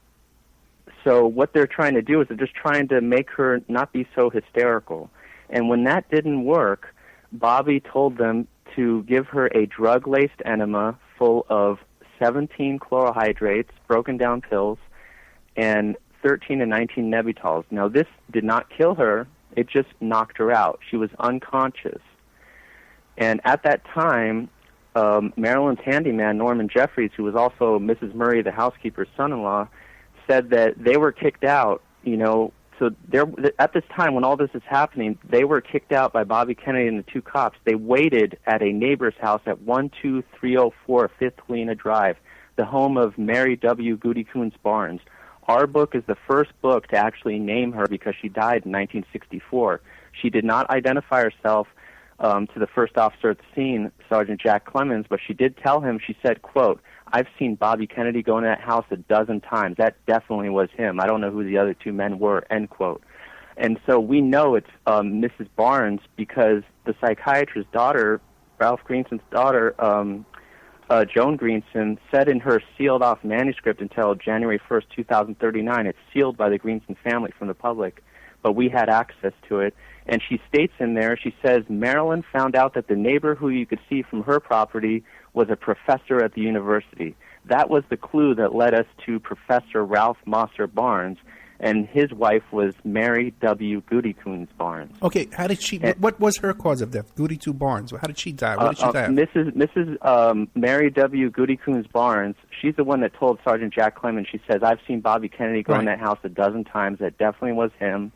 so what they're trying to do is they're just trying to make her not be so hysterical. And when that didn't work, Bobby told them to give her a drug-laced enema full of 17 chlorohydrates, broken down pills, and 13 to 19 Nebutols. Now, this did not kill her. It just knocked her out. She was unconscious. And at that time, Marilyn's handyman, Norman Jeffries, who was also Mrs. Murray, the housekeeper's son-in-law, said that they were kicked out, So at this time, when all this is happening, they were kicked out by Bobby Kennedy and the two cops. They waited at a neighbor's house at 12304 Fifth Helena Drive, the home of Mary W. Goody Coons Barnes. Our book is the first book to actually name her because she died in 1964. She did not identify herself to the first officer at the scene, Sergeant Jack Clemens, but she did tell him, she said, quote, "I've seen Bobby Kennedy go in that house a dozen times. That definitely was him. I don't know who the other two men were," end quote. And so we know it's Mrs. Barnes because the psychiatrist's daughter, Ralph Greenson's daughter, Joan Greenson, said in her sealed-off manuscript until January 1st, 2039, it's sealed by the Greenson family from the public, but we had access to it. And she states in there, she says, Marilyn found out that the neighbor who you could see from her property was a professor at the university. That was the clue that led us to Professor Ralph Mosser Barnes, and his wife was Mary W. Goody Coons Barnes. Okay, how did she? What was her cause of death? Goody Two Barnes. How did she die? What did she die of? Mrs. Mary W. Goody Coons Barnes. She's the one that told Sergeant Jack Clemens. She says, "I've seen Bobby Kennedy go in that house a dozen times. That definitely was him.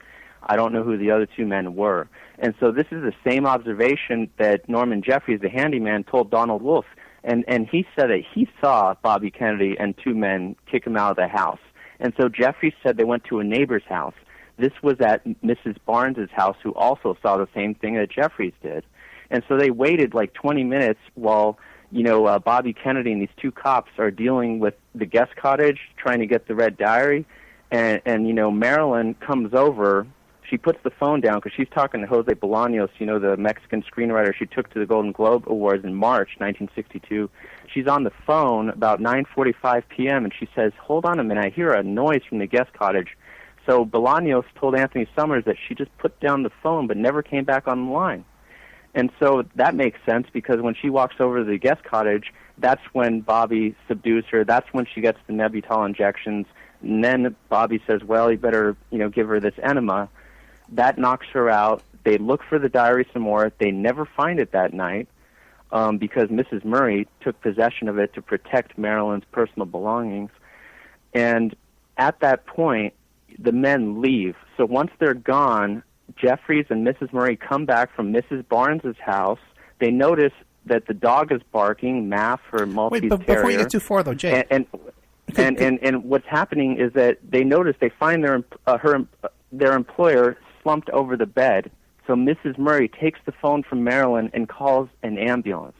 I don't know who the other two men were." And so this is the same observation that Norman Jeffries, the handyman, told Donald Wolfe. And he said that he saw Bobby Kennedy and two men kick him out of the house. And so Jeffries said they went to a neighbor's house. This was at Mrs. Barnes's house, who also saw the same thing that Jeffries did. And so they waited like 20 minutes while, Bobby Kennedy and these two cops are dealing with the guest cottage, trying to get the red diary. And Marilyn comes over. She puts the phone down because she's talking to Jose Bolaños, the Mexican screenwriter she took to the Golden Globe Awards in March 1962. She's on the phone about 9:45 p.m., and she says, "Hold on a minute, I hear a noise from the guest cottage." So Bolaños told Anthony Summers that she just put down the phone but never came back on the line. And so that makes sense because when she walks over to the guest cottage, that's when Bobby subdues her. That's when she gets the Nebutol injections. And then Bobby says, well, you better, give her this enema. That knocks her out. They look for the diary some more. They never find it that night because Mrs. Murray took possession of it to protect Marilyn's personal belongings. And at that point, the men leave. So once they're gone, Jeffries and Mrs. Murray come back from Mrs. Barnes's house. They notice that the dog is barking, Maff, her Maltese Wait, but terrier. before you get too far, though, Jay. And what's happening is that they find their employer slumped over the bed. So Mrs. Murray takes the phone from Marilyn and calls an ambulance.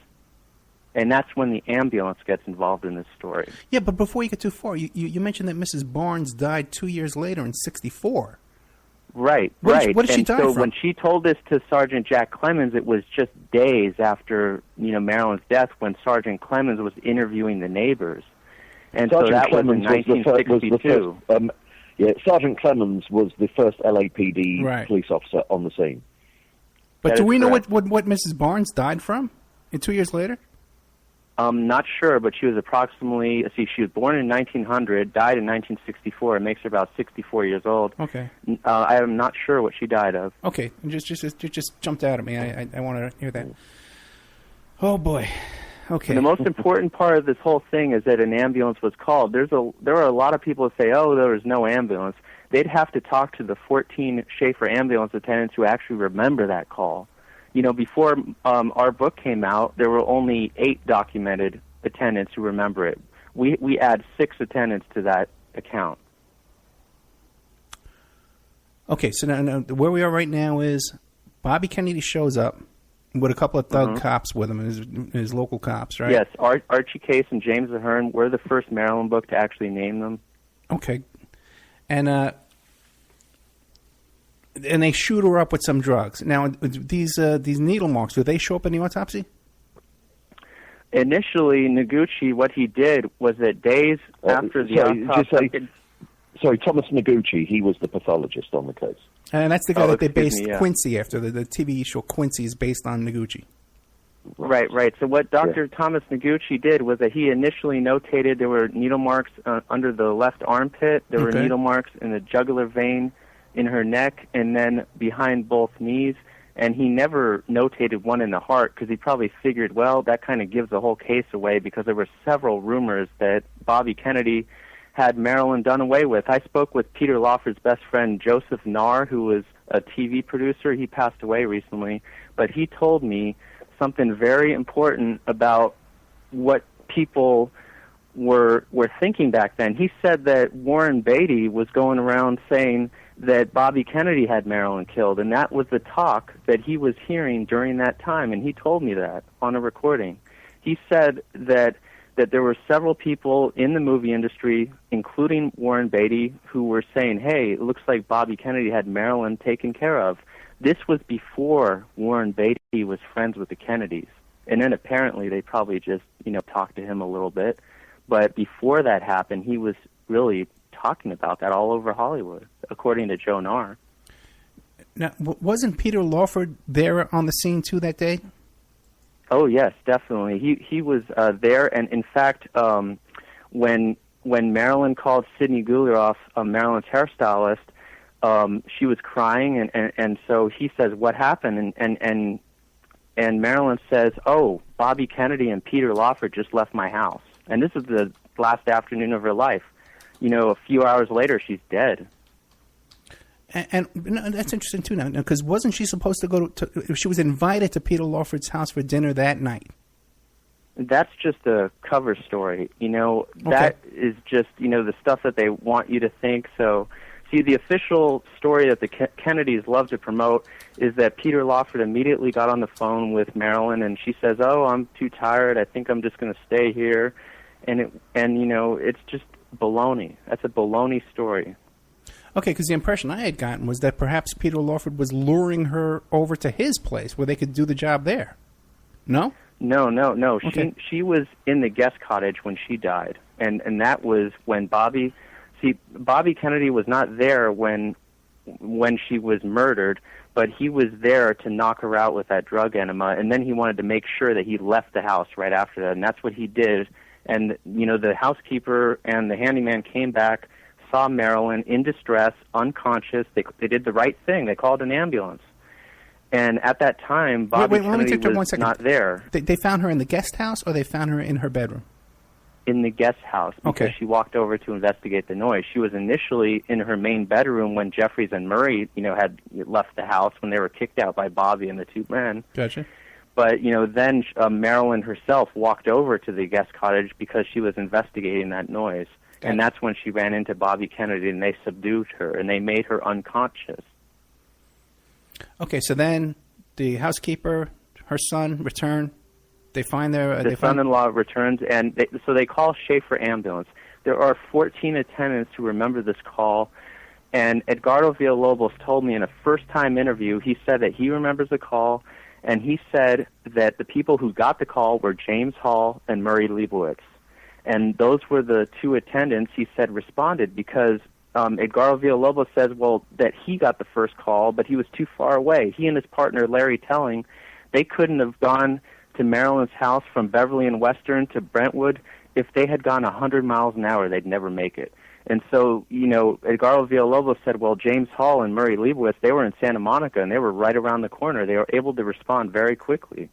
And that's when the ambulance gets involved in this story. Yeah, but before you get too far, you mentioned that Mrs. Barnes died 2 years later in '64. Right. What did she die so from? when she told this to Sergeant Jack Clemens, it was just days after Marilyn's death when Sergeant Clemens was interviewing the neighbors. And Sergeant so that Clemens was in 1962. Sergeant Clemens was the first LAPD Right. police officer on the scene. But That do is we know correct. what Mrs. Barnes died from? 2 years later? Not sure, but she was she was born in 1900, died in 1964. It makes her about 64 years old. Okay. I am not sure what she died of. Okay. Just jumped out at me. I want to hear that. Oh, boy. Okay. And the most important part of this whole thing is that an ambulance was called. There are a lot of people who say, oh, there was no ambulance. They'd have to talk to the 14 Schaefer ambulance attendants who actually remember that call. Before our book came out, there were only 8 documented attendants who remember it. We add 6 attendants to that account. Okay, so now where we are right now is Bobby Kennedy shows up with a couple of thug cops with him, his local cops, right? Yes, Archie Case and James Ahern were the first Maryland book to actually name them. Okay. And they shoot her up with some drugs. Now, these needle marks, do they show up in the autopsy? Initially, Noguchi, what he did was that days after the autopsy... Sorry, Thomas Noguchi, he was the pathologist on the case. And that's the guy that they based me, yeah. Quincy after. The TV show Quincy is based on Noguchi. Right. So what Dr. Thomas Noguchi did was that he initially notated there were needle marks under the left armpit, there were needle marks in the jugular vein, in her neck, and then behind both knees. And he never notated one in the heart because he probably figured, well, that kind of gives the whole case away because there were several rumors that Bobby Kennedy had Marilyn done away with. I spoke with Peter Lawford's best friend, Joseph Nahr, who was a TV producer. He passed away recently. But he told me something very important about what people were thinking back then. He said that Warren Beatty was going around saying that Bobby Kennedy had Marilyn killed, and that was the talk that he was hearing during that time, and he told me that on a recording. He said that there were several people in the movie industry, including Warren Beatty, who were saying, hey, it looks like Bobby Kennedy had Marilyn taken care of. This was before Warren Beatty was friends with the Kennedys. And then apparently they probably just, talked to him a little bit. But before that happened, he was really talking about that all over Hollywood, according to Joe Nahr. Now, wasn't Peter Lawford there on the scene, too, that day? Oh, yes, definitely. He was there, and in fact, when Marilyn called Sidney Guleroff, Marilyn's hairstylist, she was crying, and so he says, what happened? And Marilyn says, oh, Bobby Kennedy and Peter Lawford just left my house. And this is the last afternoon of her life. A few hours later, she's dead. And that's interesting, too, now, because wasn't she supposed to go to... She was invited to Peter Lawford's house for dinner that night. That's just a cover story. That is just, the stuff that they want you to think. So, see, the official story that the Kennedys love to promote is that Peter Lawford immediately got on the phone with Marilyn, and she says, oh, I'm too tired. I think I'm just going to stay here. And it's just baloney. That's a baloney story. Okay, because the impression I had gotten was that perhaps Peter Lawford was luring her over to his place where they could do the job there. No? No. Okay. She was in the guest cottage when she died, and that was when Bobby Kennedy was not there when she was murdered, but he was there to knock her out with that drug enema, and then he wanted to make sure that he left the house right after that, and that's what he did. And, the housekeeper and the handyman came back, saw Marilyn in distress, unconscious. They did the right thing. They called an ambulance. And at that time, Bobby Kennedy was not there. They found her in the guest house, or they found her in her bedroom? In the guest house, because she walked over to investigate the noise. She was initially in her main bedroom when Jeffries and Murray, had left the house when they were kicked out by Bobby and the two men. Gotcha. But, then Marilyn herself walked over to the guest cottage because she was investigating that noise. Gotcha. And that's when she ran into Bobby Kennedy, and they subdued her, and they made her unconscious. Okay, so then the housekeeper, her son, return. They find their... The son-in-law returns, and so they call Schaefer Ambulance. There are 14 attendants who remember this call, and Edgardo Villalobos told me in a first-time interview, he said that he remembers the call, and he said that the people who got the call were James Hall and Murray Leibowitz. And those were the two attendants, he said, responded because Edgardo Villalobos says, that he got the first call, but he was too far away. He and his partner, Larry Telling, they couldn't have gone to Marilyn's house from Beverly and Western to Brentwood. If they had gone 100 miles an hour, they'd never make it. And so, Edgardo Villalobos said, James Hall and Murray Leibowitz, they were in Santa Monica, and they were right around the corner. They were able to respond very quickly.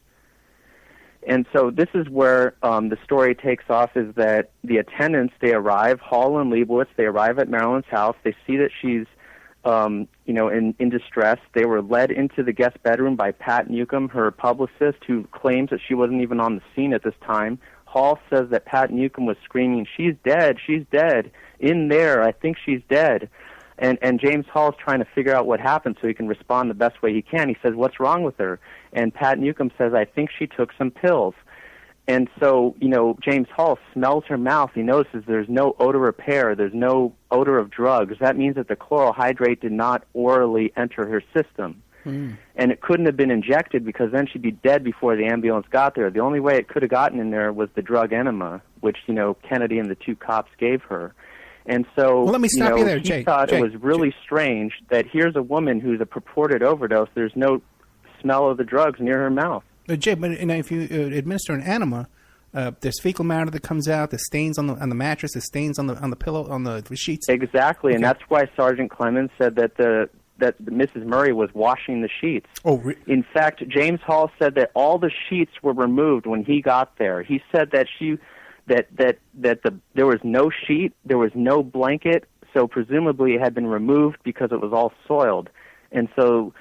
And so this is where the story takes off, is that the attendants, they arrive, Hall and Leibowitz, they arrive at Marilyn's house. They see that she's, in distress. They were led into the guest bedroom by Pat Newcomb, her publicist, who claims that she wasn't even on the scene at this time. Hall says that Pat Newcomb was screaming, she's dead, in there, I think she's dead. And James Hall is trying to figure out what happened so he can respond the best way he can. He says, what's wrong with her? And Pat Newcomb says, I think she took some pills. And so, James Hall smells her mouth. He notices there's no odor repair. There's no odor of drugs. That means that the chloral hydrate did not orally enter her system. And it couldn't have been injected because then she'd be dead before the ambulance got there. The only way it could have gotten in there was the drug enema, which, Kennedy and the two cops gave her. And so, let me stop you there, he Jay. thought it was really strange that here's a woman who's a purported overdose. There's no smell of the drugs near her mouth. Jay, but if you administer an enema, there's fecal matter that comes out. There's stains on the mattress. There's stains on the pillow, on the sheets. Exactly, and that's why Sergeant Clemens said that that Mrs. Murray was washing the sheets. In fact, James Hall said that all the sheets were removed when he got there. He said that there was no sheet, there was no blanket, so presumably it had been removed because it was all soiled. And so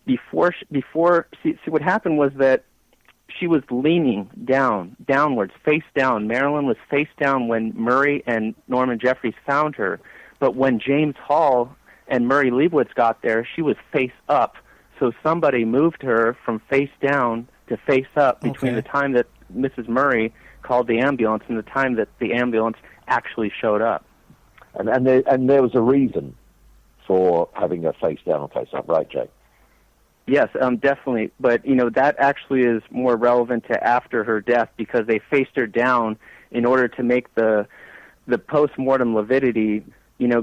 before what happened was that she was leaning downwards, face down. Marilyn was face down when Murray and Norman Jeffries found her. But when James Hall and Murray Leibowitz got there, she was face up. So somebody moved her from face down to face up between the time that Mrs. Murray called the ambulance and the time that the ambulance actually showed up. And there was a reason for having her face down and face up, right, Jay? Yes, definitely. But, that actually is more relevant to after her death because they faced her down in order to make the post-mortem lividity,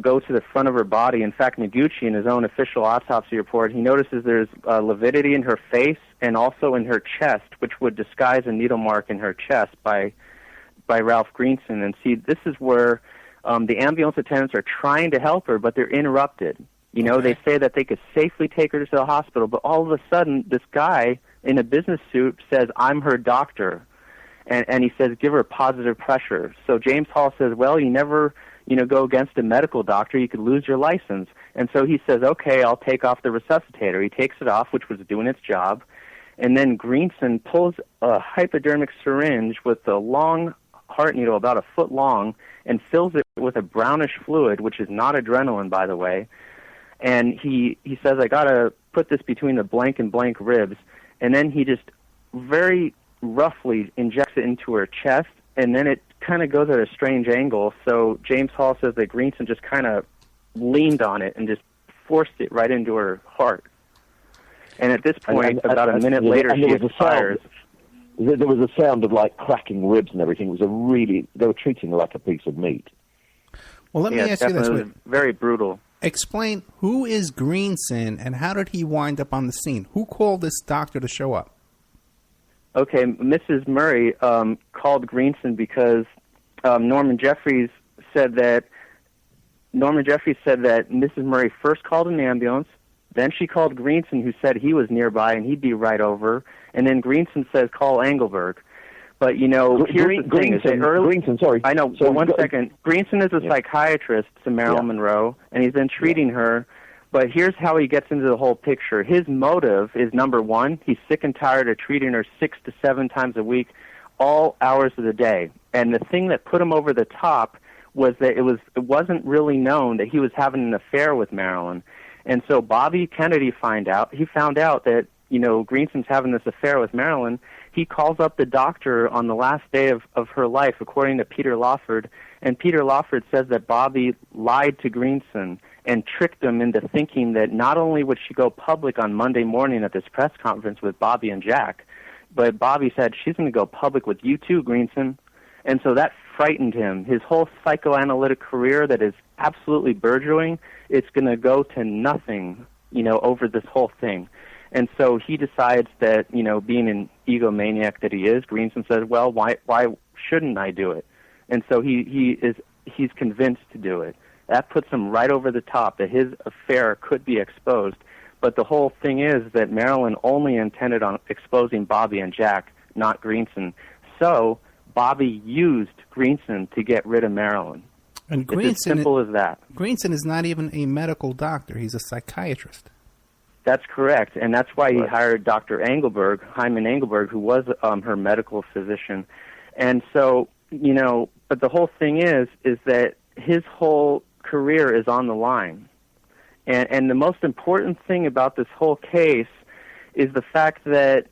go to the front of her body. In fact, Noguchi, in his own official autopsy report, he notices there's lividity in her face and also in her chest, which would disguise a needle mark in her chest by Ralph Greenson. And see, this is where the ambulance attendants are trying to help her, but they're interrupted. They say that they could safely take her to the hospital, but all of a sudden, this guy in a business suit says, I'm her doctor. And he says, give her positive pressure. So James Hall says, well, you never, go against a medical doctor. You could lose your license. And so he says, okay, I'll take off the resuscitator. He takes it off, which was doing its job. And then Greenson pulls a hypodermic syringe with a long heart needle, about a foot long, and fills it with a brownish fluid, which is not adrenaline, by the way. And he says, I got to put this between the blank and blank ribs. And then he just very roughly injects it into her chest, and then it kind of goes at a strange angle. So James Hall says that Greenson just kind of leaned on it and just forced it right into her heart. And at this point, about a minute later, she expires. There was a sound of like cracking ribs and everything. It was they were treating her like a piece of meat. Well, let me ask you this. It was very brutal. Explain, who is Greenson and how did he wind up on the scene? Who called this doctor to show up? Okay, Mrs. Murray called Greenson because Norman Jeffries said that Mrs. Murray first called an ambulance, Then she called Greenson, who said he was nearby and he'd be right over. And then Greenson says, call Engelberg. But, here's the thing. Greenson, sorry. I know, so one second. Greenson is a psychiatrist to Marilyn Monroe, and he's been treating her. But here's how he gets into the whole picture. His motive is, number one, he's sick and tired of treating her 6 to 7 times a week, all hours of the day. And the thing that put him over the top was that it wasn't really known that he was having an affair with Marilyn. And so Bobby Kennedy found out that, Greenson's having this affair with Marilyn. He calls up the doctor on the last day of her life, according to Peter Lawford, and Peter Lawford says that Bobby lied to Greenson and tricked him into thinking that not only would she go public on Monday morning at this press conference with Bobby and Jack, but Bobby said, she's going to go public with you too, Greenson. And so that frightened him. His whole psychoanalytic career that is absolutely burgeoning, it's going to go to nothing, over this whole thing. And so he decides that, being an egomaniac that he is, Greenson says, well, why shouldn't I do it? And so he's convinced to do it. That puts him right over the top, that his affair could be exposed. But the whole thing is that Marilyn only intended on exposing Bobby and Jack, not Greenson. So Bobby used Greenson to get rid of Marilyn. And Greenson, it's as simple as that. Greenson is not even a medical doctor. He's a psychiatrist. That's correct, and that's why he hired Dr. Engelberg, Hyman Engelberg, who was her medical physician. And so, but the whole thing is that his whole career is on the line. And the most important thing about this whole case is the fact that,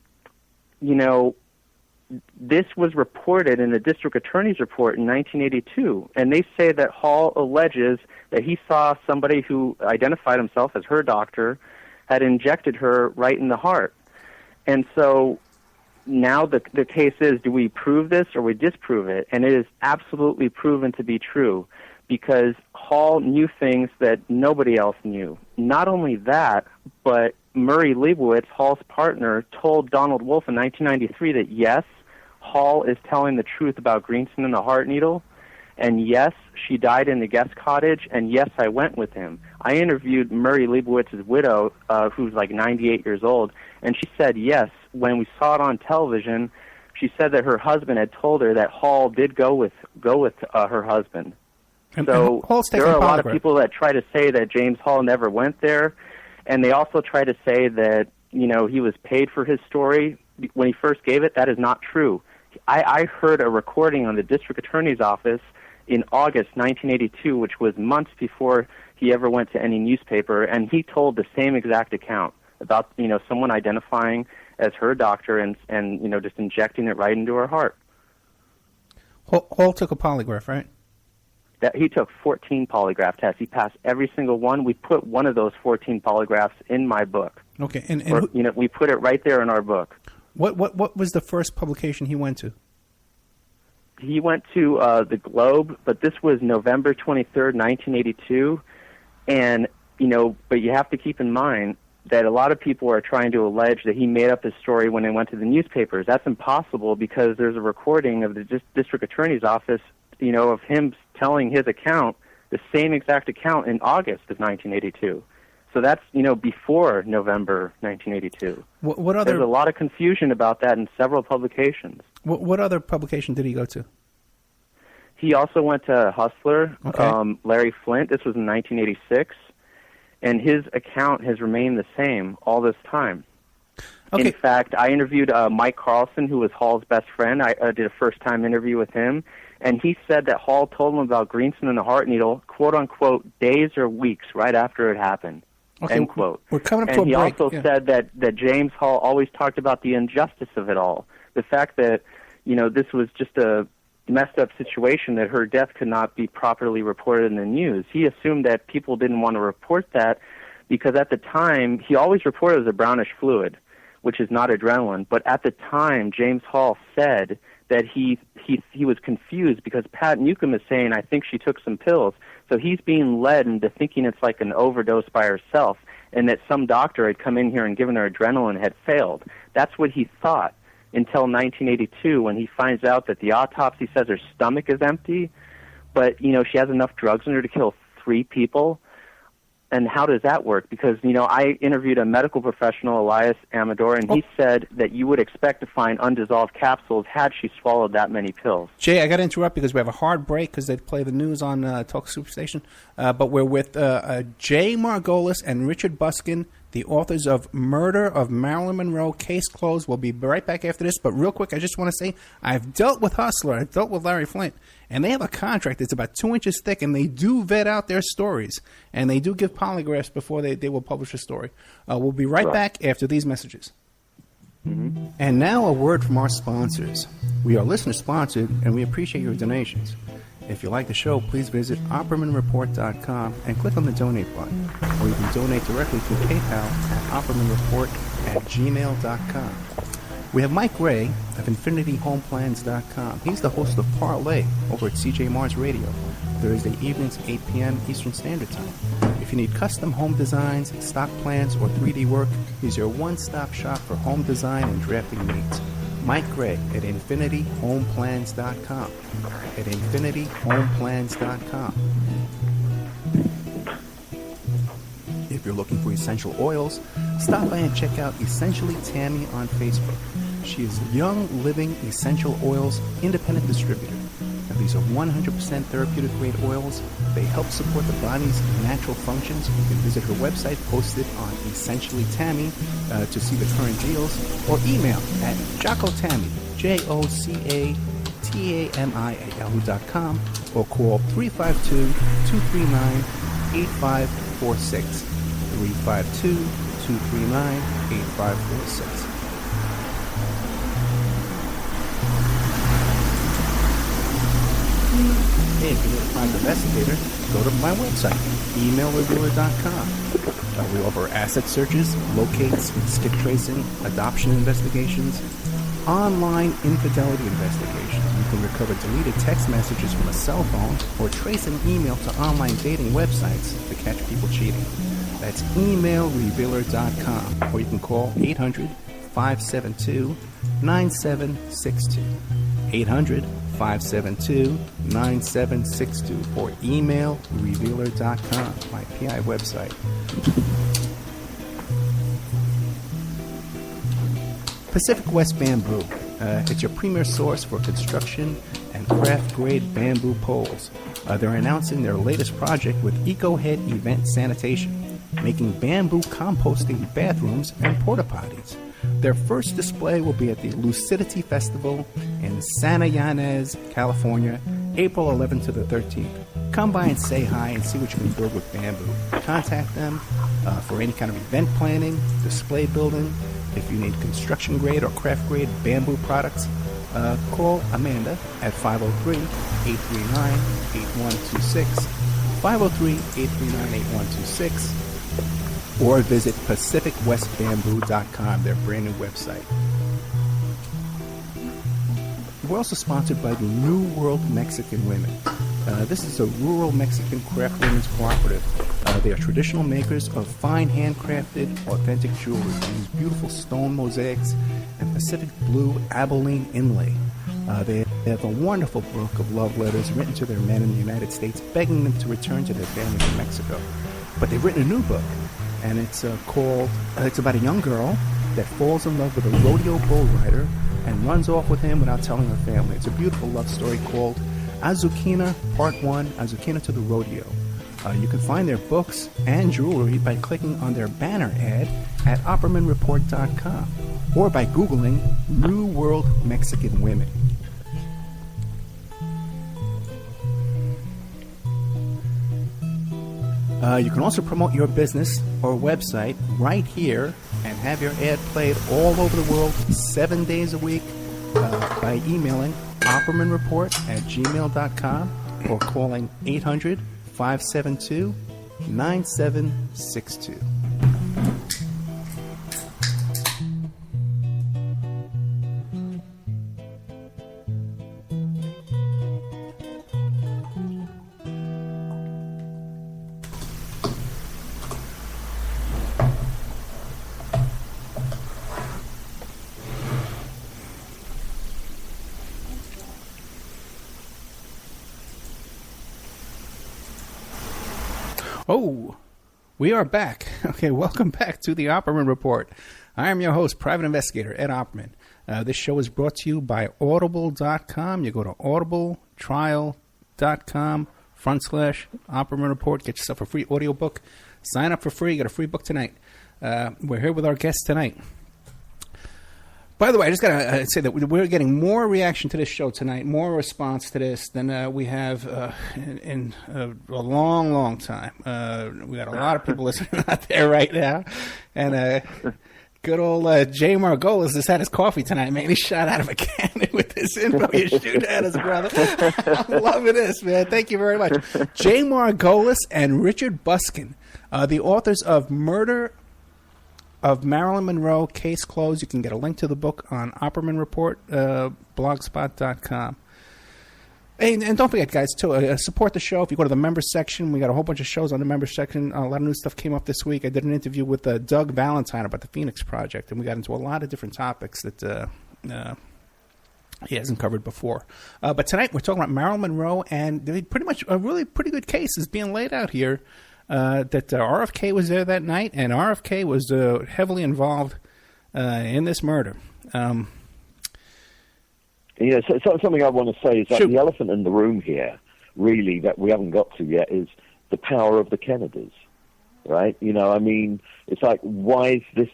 this was reported in the district attorney's report in 1982, and they say that Hall alleges that he saw somebody who identified himself as her doctor had injected her right in the heart. And so now the case is, do we prove this or we disprove it? And it is absolutely proven to be true, because Hall knew things that nobody else knew. Not only that, but Murray Leibowitz, Hall's partner, told Donald Wolfe in 1993 that yes, Hall is telling the truth about Greenson and the heart needle, and yes, she died in the guest cottage, and yes, I went with him. I interviewed Murray Leibowitz's widow, who's like 98 years old, and she said yes. When we saw it on television, she said that her husband had told her that Hall did go with her husband. So there are a lot of people that try to say that James Hall never went there, and they also try to say that he was paid for his story when he first gave it. That is not true. I heard a recording on the district attorney's office in August 1982, which was months before he ever went to any newspaper, and he told the same exact account about someone identifying as her doctor and just injecting it right into her heart. Hall took a polygraph, right? That he took 14 polygraph tests. He passed every single one. We put one of those 14 polygraphs in my book. Okay, we put it right there in our book. What was the first publication he went to? He went to the Globe, but this was November 23rd, 1982, and but you have to keep in mind that a lot of people are trying to allege that he made up his story when he went to the newspapers. That's impossible, because there's a recording of the district attorney's office, of him telling his account, the same exact account, in August of 1982. So that's, before November 1982. There's a lot of confusion about that in several publications. What other publication did he go to? He also went to Hustler, Larry Flint. This was in 1986. And his account has remained the same all this time. Okay. In fact, I interviewed Mike Carlson, who was Hall's best friend. I did a first-time interview with him. And he said that Hall told him about Greenson and the heart needle, quote-unquote, days or weeks right after it happened. Okay, end quote. We're coming up to a break. And he also said that James Hall always talked about the injustice of it all. The fact that, this was just a messed up situation, that her death could not be properly reported in the news. He assumed that people didn't want to report that because at the time, he always reported it as a brownish fluid, which is not adrenaline. But at the time, James Hall said that he was confused because Pat Newcomb is saying, I think she took some pills. So he's being led into thinking it's like an overdose by herself, and that some doctor had come in here and given her adrenaline and had failed. That's what he thought until 1982, when he finds out that the autopsy says her stomach is empty, but, she has enough drugs in her to kill 3 people. And how does that work? Because, I interviewed a medical professional, Elias Amador, and he said that you would expect to find undissolved capsules had she swallowed that many pills. Jay, I got to interrupt because we have a hard break because they play the news on Talk Superstation. But we're with Jay Margolis and Richard Buskin, the authors of Murder of Marilyn Monroe, Case Closed. We'll be right back after this. But real quick, I just want to say I've dealt with Hustler. I've dealt with Larry Flint. And they have a contract that's about 2 inches thick, and they do vet out their stories. And they do give polygraphs before they will publish a story. We'll be right back after these messages. Mm-hmm. And now a word from our sponsors. We are listener-sponsored, and we appreciate your donations. If you like the show, please visit OppermanReport.com and click on the donate button. Or you can donate directly to PayPal at OppermanReport@gmail.com. We have Mike Ray of InfinityHomePlans.com. He's the host of Parlay over at CJ Mars Radio, Thursday evenings, 8 p.m. Eastern Standard Time. If you need custom home designs, stock plans, or 3D work, he's your one-stop shop for home design and drafting needs. Mike Gray at InfinityHomePlans.com. At InfinityHomePlans.com. If you're looking for essential oils, stop by and check out Essentially Tammy on Facebook. She is Young Living Essential Oils Independent Distributor. Now, these are 100% therapeutic grade oils. They help support the body's natural functions. You can visit her website posted on Essentially Tammy to see the current deals, or email at JocoTammy, JocaTammy@yahoo.com, or call 352-239-8546. 352-239-8546. Hey, if you need a private investigator, go to my website, emailrevealer.com. We offer asset searches, locates, skip tracing, adoption investigations, online infidelity investigations. You can recover deleted text messages from a cell phone or trace an email to online dating websites to catch people cheating. That's emailrevealer.com, or you can call 800-572-9762. 800-572-9762, or emailrevealer.com, my PI website. Pacific West Bamboo. It's your premier source for construction and craft-grade bamboo poles. They're announcing their latest project with EcoHead Event Sanitation, making bamboo composting bathrooms and porta-potties. Their first display will be at the Lucidity Festival in Santa Ynez, California, April 11th to the 13th. Come by and say hi and see what you can build with bamboo. Contact them for any kind of event planning, display building. If you need construction-grade or craft-grade bamboo products, call Amanda at 503-839-8126, 503-839-8126, or visit PacificWestBamboo.com, their brand new website. We're also sponsored by the New World Mexican Women. This is a rural Mexican craft women's cooperative. They are traditional makers of fine handcrafted, authentic jewelry. They use beautiful stone mosaics and Pacific blue Abilene inlay. They have a wonderful book of love letters written to their men in the United States, begging them to return to their families in Mexico. But they've written a new book, and it's called, it's about a young girl that falls in love with a rodeo bull rider and runs off with him without telling her family. It's a beautiful love story called Azucena Part 1, Azucena to the Rodeo. You can find their books and jewelry by clicking on their banner ad at OppermanReport.com or by Googling New World Mexican Women. You can also promote your business or website right here and have your ad played all over the world 7 days a week by emailing OppermanReport@gmail.com or calling 800-572-9762. Oh, We are back. Okay, welcome back to the Opperman Report. I am your host, Private Investigator Ed Opperman. This show is brought to you by Audible.com. You go to audibletrial.com/Opperman Report. Get yourself a free audiobook. Sign up for free. Get a free book tonight. We're here with our guest tonight. By the way, I just got to say that we're getting more reaction to this show tonight, more response to this than we have in a long, long time. We got a lot of people listening out there right now. And good old Jay Margolis has had his coffee tonight, man. He shot out of a cannon with this info you shoot at us, brother. I'm loving this, man. Thank you very much. Jay Margolis and Richard Buskin, the authors of Murder of Marilyn Monroe, Case Closed. You can get a link to the book on Opperman Report, blogspot.com. And don't forget, guys, to support the show. If you go to the members section, we got a whole bunch of shows on the members section. A lot of new stuff came up this week. I did an interview with Doug Valentine about the Phoenix Project, and we got into a lot of different topics that he hasn't covered before. But tonight we're talking about Marilyn Monroe, and pretty much a really pretty good case is being laid out here. That RFK was there that night, and RFK was heavily involved in this murder. So something I want to say is that the elephant in the room here, really, that we haven't got to yet, is the power of the Kennedys, right? It's like, why is this,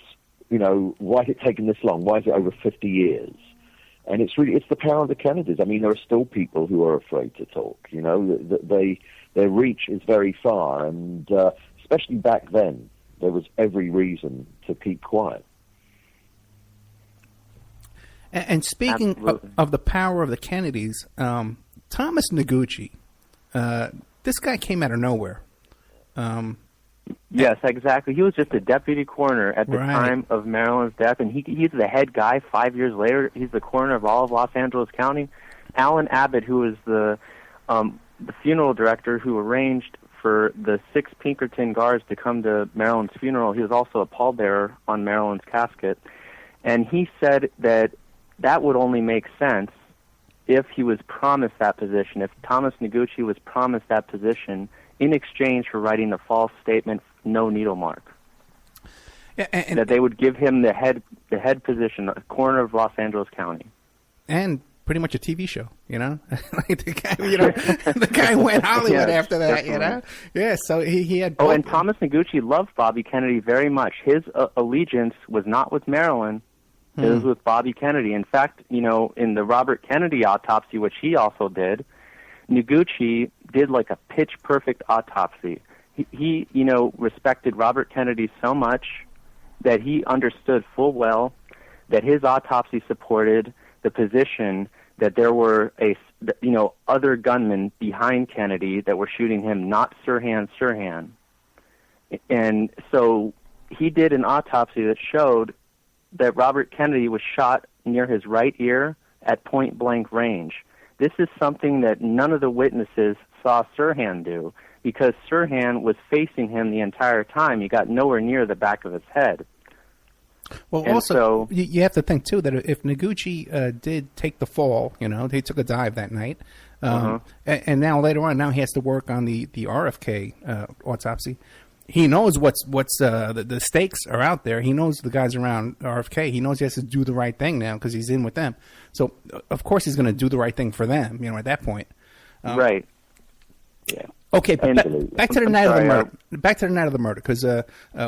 why has it taken this long? Why is it over 50 years? And it's the power of the Kennedys. I mean, there are still people who are afraid to talk, their reach is very far, and especially back then, there was every reason to keep quiet. And speaking of the power of the Kennedys, Thomas Noguchi, this guy came out of nowhere. Yes, exactly. He was just a deputy coroner at the time of Marilyn's death, and he's the head guy 5 years later. He's the coroner of all of Los Angeles County. Alan Abbott, who was the funeral director who arranged for the 6 Pinkerton guards to come to Marilyn's funeral, he was also a pallbearer on Marilyn's casket. And he said that would only make sense if he was promised that position, if Thomas Noguchi was promised that position in exchange for writing the false statement, no needle mark. Yeah, and that they would give him the head position, the coroner of Los Angeles County. And pretty much a TV show, like the guy, the guy went Hollywood after that, definitely. Yeah, so he had. Oh, and Thomas Noguchi loved Bobby Kennedy very much. His allegiance was not with Marilyn; it was with Bobby Kennedy. In fact, in the Robert Kennedy autopsy, which he also did, Noguchi did like a pitch-perfect autopsy. He respected Robert Kennedy so much that he understood full well that his autopsy supported the position that there were other gunmen behind Kennedy that were shooting him, not Sirhan. And so he did an autopsy that showed that Robert Kennedy was shot near his right ear at point-blank range. This is something that none of the witnesses saw Sirhan do, because Sirhan was facing him the entire time. He got nowhere near the back of his head. Well, and also, you have to think, too, that if Noguchi did take the fall, he took a dive that night, and now later on, he has to work on the RFK autopsy. He knows what's the stakes are out there. He knows the guys around RFK. He knows he has to do the right thing now because he's in with them. So, of course, he's going to do the right thing for them, at that point. Right. Yeah. Okay, but back to the night of the murder. Back to the night of the murder, because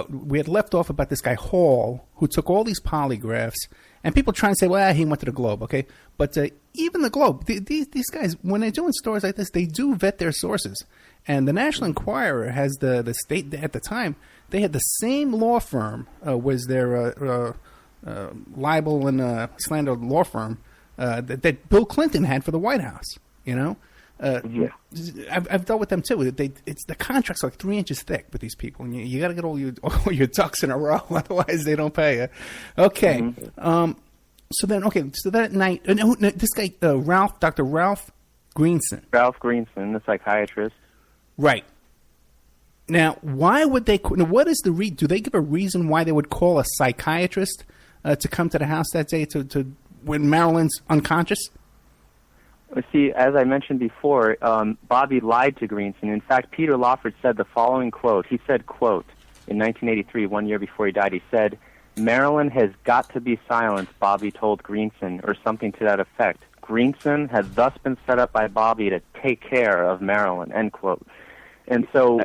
we had left off about this guy Hall, who took all these polygraphs, and people try and say, well, he went to the Globe, okay? But even the Globe, these guys, when they're doing stories like this, they do vet their sources. And the National Enquirer has the state, at the time, they had the same law firm, was their libel and slander law firm, that Bill Clinton had for the White House, I've dealt with them too. It's the contract's like 3 inches thick with these people, and you got to get all your ducks in a row, otherwise they don't pay you. Okay, so that night, this guy Dr. Ralph Greenson. Ralph Greenson, the psychiatrist. Right. Now, why would they? What is the do they give a reason why they would call a psychiatrist to come to the house that day to when Marilyn's unconscious? See, as I mentioned before, Bobby lied to Greenson. In fact, Peter Lawford said the following quote. He said, quote, in 1983, 1 year before he died. He said, "Marilyn has got to be silenced," Bobby told Greenson, or something to that effect. Greenson had thus been set up by Bobby to take care of Marilyn, end quote. And so,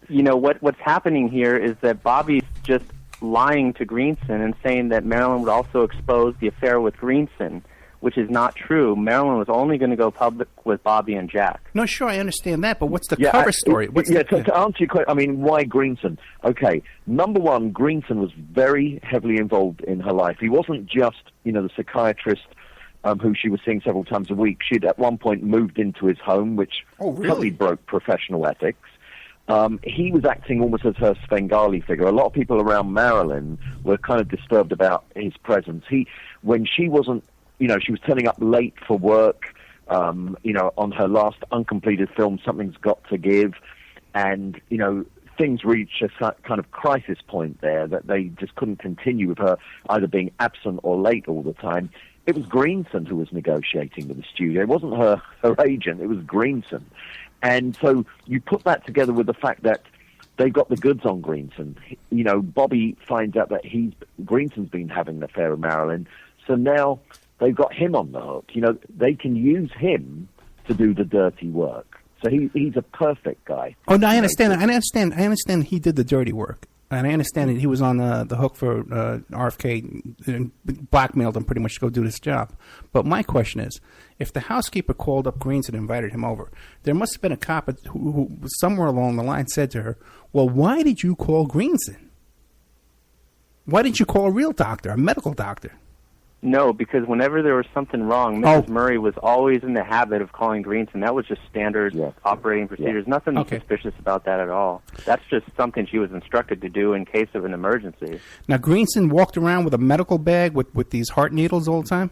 what's happening here is that Bobby's just lying to Greenson and saying that Marilyn would also expose the affair with Greenson, which is not true. Marilyn was only going to go public with Bobby and Jack. No, sure, I understand that, but what's the cover story? To answer your question, why Greenson? Okay, number one, Greenson was very heavily involved in her life. He wasn't just, the psychiatrist who she was seeing several times a week. She'd at one point moved into his home, which probably broke professional ethics. He was acting almost as her Svengali figure. A lot of people around Marilyn were kind of disturbed about his presence. When she wasn't, she was turning up late for work, on her last uncompleted film, Something's Got to Give, and, things reached a kind of crisis point there that they just couldn't continue with her either being absent or late all the time. It was Greenson who was negotiating with the studio. It wasn't her agent, it was Greenson. And so you put that together with the fact that they got the goods on Greenson. Bobby finds out that Greenson's been having an affair with Marilyn, so now they've got him on the hook. They can use him to do the dirty work. So he's a perfect guy. Oh, no, I understand. I understand he did the dirty work. And I understand that he was on the hook for RFK and blackmailed him pretty much to go do this job. But my question is, if the housekeeper called up Greenson and invited him over, there must have been a cop who somewhere along the line said to her, well, why did you call Greenson? Why didn't you call a real doctor, a medical doctor? No, because whenever there was something wrong, Mrs. Murray was always in the habit of calling Greenson. That was just standard operating procedures. Nothing suspicious about that at all. That's just something she was instructed to do in case of an emergency. Now, Greenson walked around with a medical bag with these heart needles all the time?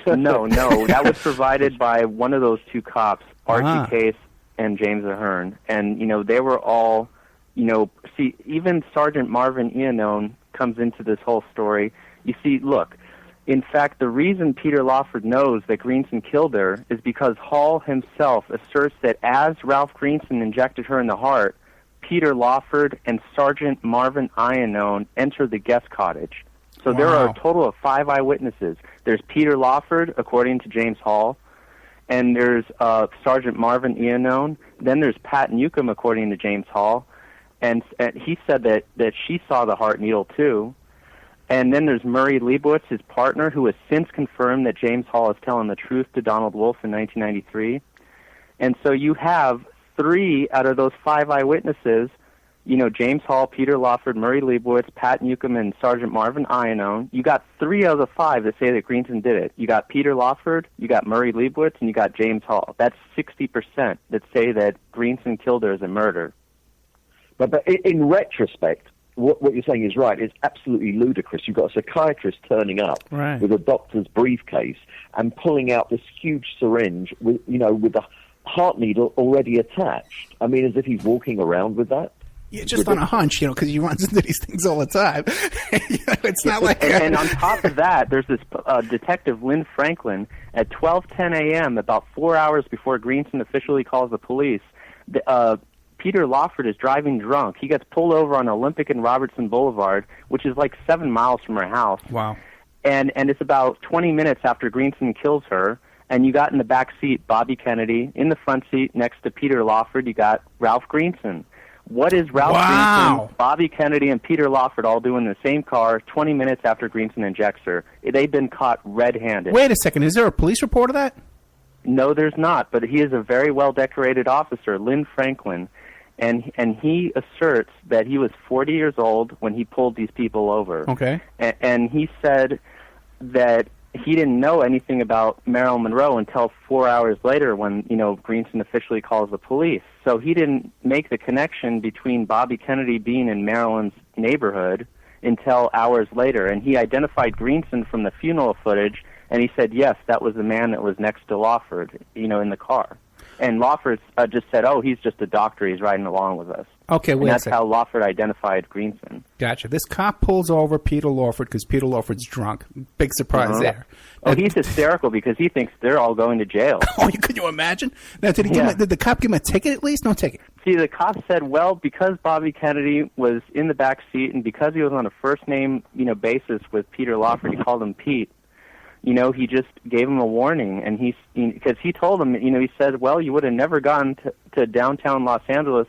No. That was provided by one of those two cops, Archie Case and James Ahern. And, they were all, even Sergeant Marvin Iannone comes into this whole story. You see, look, in fact, the reason Peter Lawford knows that Greenson killed her is because Hall himself asserts that as Ralph Greenson injected her in the heart, Peter Lawford and Sergeant Marvin Iannone entered the guest cottage. So there are a total of 5 eyewitnesses. There's Peter Lawford, according to James Hall, and there's Sergeant Marvin Iannone. Then there's Pat Newcomb, according to James Hall, and he said that she saw the heart needle too. And then there's Murray Leibowitz, his partner, who has since confirmed that James Hall is telling the truth to Donald Wolfe in 1993. And so you have 3 out of those 5 eyewitnesses, James Hall, Peter Lawford, Murray Leibowitz, Pat Newcomb, and Sergeant Marvin Iannone. You got 3 out of the 5 that say that Greenson did it. You got Peter Lawford, you got Murray Leibowitz, and you got James Hall. That's 60% that say that Greenson killed her as a murder. But in retrospect, what you're saying is right. It's absolutely ludicrous. You've got a psychiatrist turning up with a doctor's briefcase and pulling out this huge syringe with the heart needle already attached. I mean, as if he's walking around with that. Yeah, just on a hunch, because he runs into these things all the time. It's not like... And on top of that, there's this detective, Lynn Franklin, at 12:10 a.m., about 4 hours before Greenson officially calls the police. Peter Lawford is driving drunk. He gets pulled over on Olympic and Robertson Boulevard, which is like 7 miles from her house. Wow. And it's about 20 minutes after Greenson kills her, and you got in the back seat Bobby Kennedy. In the front seat next to Peter Lawford, you got Ralph Greenson. What is Ralph Greenson, Bobby Kennedy, and Peter Lawford all doing in the same car 20 minutes after Greenson injects her? They've been caught red-handed. Wait a second. Is there a police report of that? No, there's not, but he is a very well-decorated officer, Lynn Franklin. And he asserts that he was 40 years old when he pulled these people over. Okay. And he said that he didn't know anything about Marilyn Monroe until 4 hours later when, Greenson officially calls the police. So he didn't make the connection between Bobby Kennedy being in Marilyn's neighborhood until hours later. And he identified Greenson from the funeral footage, and he said, yes, that was the man that was next to Lawford, in the car. And Lawford just said, he's just a doctor. He's riding along with us. Okay, wait a second. That's how Lawford identified Greenson. Gotcha. This cop pulls over Peter Lawford because Peter Lawford's drunk. Big surprise there. He's hysterical because he thinks they're all going to jail. Can you imagine? Now, did the cop give him a ticket at least? No ticket. See, the cop said, well, because Bobby Kennedy was in the back seat and because he was on a first-name, basis with Peter Lawford, he called him Pete. He just gave him a warning, and because he told him, he said, well, you would have never gone to downtown Los Angeles.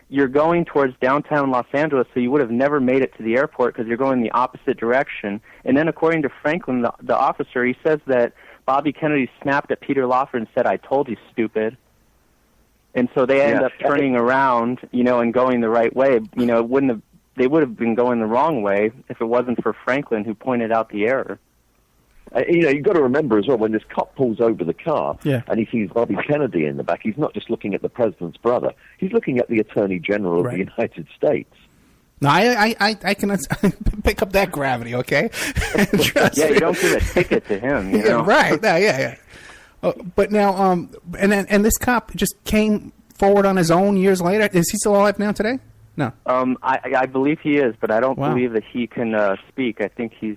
You're going towards downtown Los Angeles, so you would have never made it to the airport because you're going the opposite direction. And then according to Franklin, the officer, he says that Bobby Kennedy snapped at Peter Lawford and said, I told you, stupid. And so they end up turning around, and going the right way. They would have been going the wrong way if it wasn't for Franklin who pointed out the error. You've got to remember as well, when this cop pulls over the car and he sees Bobby Kennedy in the back, he's not just looking at the president's brother. He's looking at the Attorney General of the United States. No, I can pick up that gravity, okay? You don't give a ticket to him, you know? Right. Yeah. But now, and this cop just came forward on his own years later. Is he still alive now today? No. I believe he is, but I don't believe that he can speak. I think he's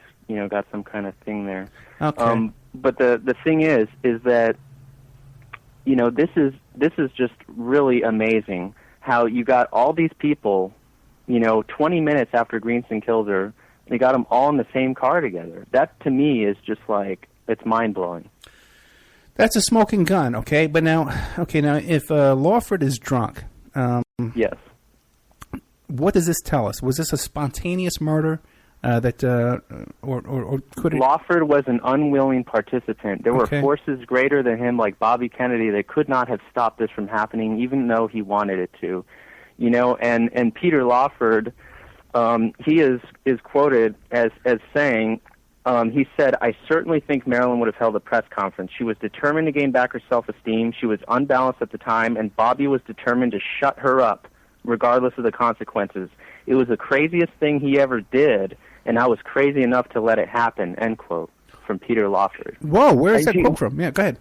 got some kind of thing there. Okay. But the thing is that this is just really amazing how you got all these people, 20 minutes after Greenson killed her, they got them all in the same car together. That to me is just like, it's mind blowing. That's a smoking gun, okay? But now if Lawford is drunk, yes. What does this tell us? Was this a spontaneous murder? Or could it... Lawford was an unwilling participant. There were forces greater than him, like Bobby Kennedy, that could not have stopped this from happening, even though he wanted it to. And Peter Lawford, he is quoted as saying, he said, I certainly think Marilyn would have held a press conference. She was determined to gain back her self-esteem. She was unbalanced at the time, and Bobby was determined to shut her up, regardless of the consequences. It was the craziest thing he ever did, and I was crazy enough to let it happen, end quote, from Peter Lawford. Whoa, where is that quote from? Yeah, go ahead.